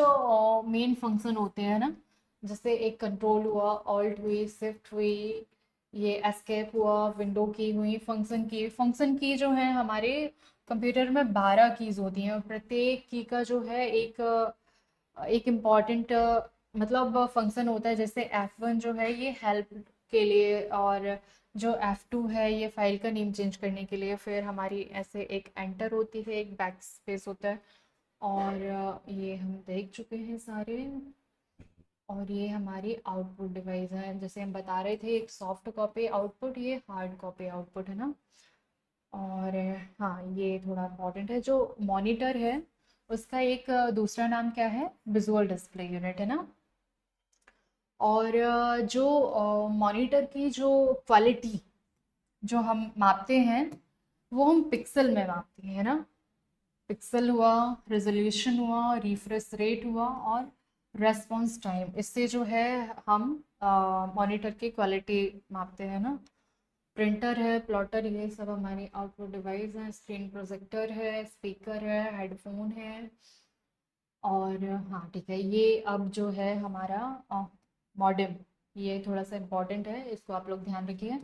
मेन फंक्शन होते हैं ना। जैसे एक कंट्रोल हुआ, ऑल्ट हुई, शिफ्ट हुई, ये एस्केप हुआ, विंडो की हुई, फंक्शन की जो है हमारे कंप्यूटर में 12 कीज होती हैं, और प्रत्येक की का जो है एक इम्पॉर्टेंट मतलब फंक्शन होता है। जैसे F1 जो है ये हेल्प के लिए, और जो F2 है ये फाइल का नेम चेंज करने के लिए, फिर हमारी ऐसे एक एंटर होती है, एक बैक स्पेस होता है। और ये हम देख चुके हैं सारे। और ये हमारी आउटपुट डिवाइस है, जैसे हम बता रहे थे, एक सॉफ्ट कॉपी आउटपुट, ये हार्ड कॉपी आउटपुट है ना। और हाँ, ये थोड़ा इम्पोर्टेंट है। जो मॉनिटर है उसका एक दूसरा नाम क्या है? विजुअल डिस्प्ले यूनिट, है ना। और जो मॉनिटर की जो क्वालिटी जो हम मापते हैं वो हम पिक्सल में मापते हैं ना। पिक्सल हुआ, रेजोल्यूशन हुआ, रिफ्रेश रेट हुआ, और रेस्पॉन्स टाइम, इससे जो है हम मॉनिटर की क्वालिटी मापते हैं ना। प्रिंटर है, प्लॉटर, ये सब हमारी आउटपुट डिवाइस है। स्क्रीन प्रोजेक्टर है, स्पीकर है, हेडफोन है। और हाँ ठीक है, ये अब जो है हमारा मॉडेम, ये थोड़ा सा इम्पोर्टेंट है, इसको आप लोग ध्यान रखिए।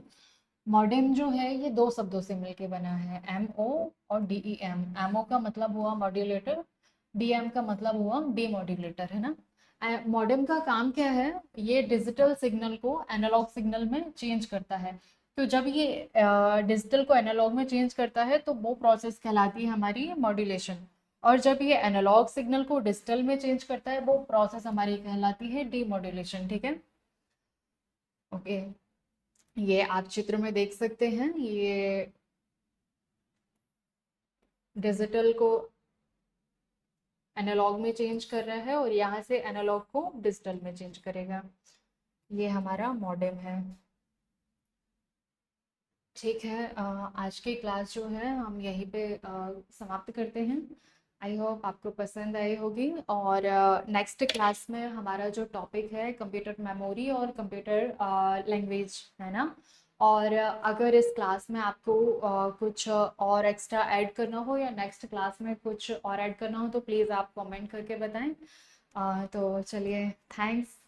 मॉडेम जो है ये दो शब्दों से मिलके बना है, MO और DEM। MO का मतलब हुआ मॉड्यूलेटर, DM का मतलब हुआ डीमॉड्यूलेटर, है ना। मॉडेम का काम क्या है? ये डिजिटल सिग्नल को एनालॉग सिग्नल में चेंज करता है। तो जब ये डिजिटल को एनालॉग में चेंज करता है तो वो प्रोसेस कहलाती है हमारी मॉड्यूलेशन। और जब ये एनालॉग सिग्नल को डिजिटल में चेंज करता है वो प्रोसेस हमारी कहलाती है डीमॉड्यूलेशन, ठीक है। ओके, ये आप चित्र में देख सकते हैं, ये डिजिटल को एनालॉग में चेंज कर रहा है और यहाँ से एनालॉग को डिजिटल में चेंज करेगा। ये हमारा मॉडेम है। ठीक है, आज की क्लास जो है हम यहीं पे समाप्त करते हैं। आई होप आपको पसंद आई होगी। और नेक्स्ट क्लास में हमारा जो टॉपिक है कंप्यूटर मेमोरी और कंप्यूटर लैंग्वेज, है ना। और अगर इस क्लास में आपको कुछ और एक्स्ट्रा ऐड करना हो या नेक्स्ट क्लास में कुछ और ऐड करना हो तो प्लीज़ आप कमेंट करके बताएं। तो चलिए, थैंक्स।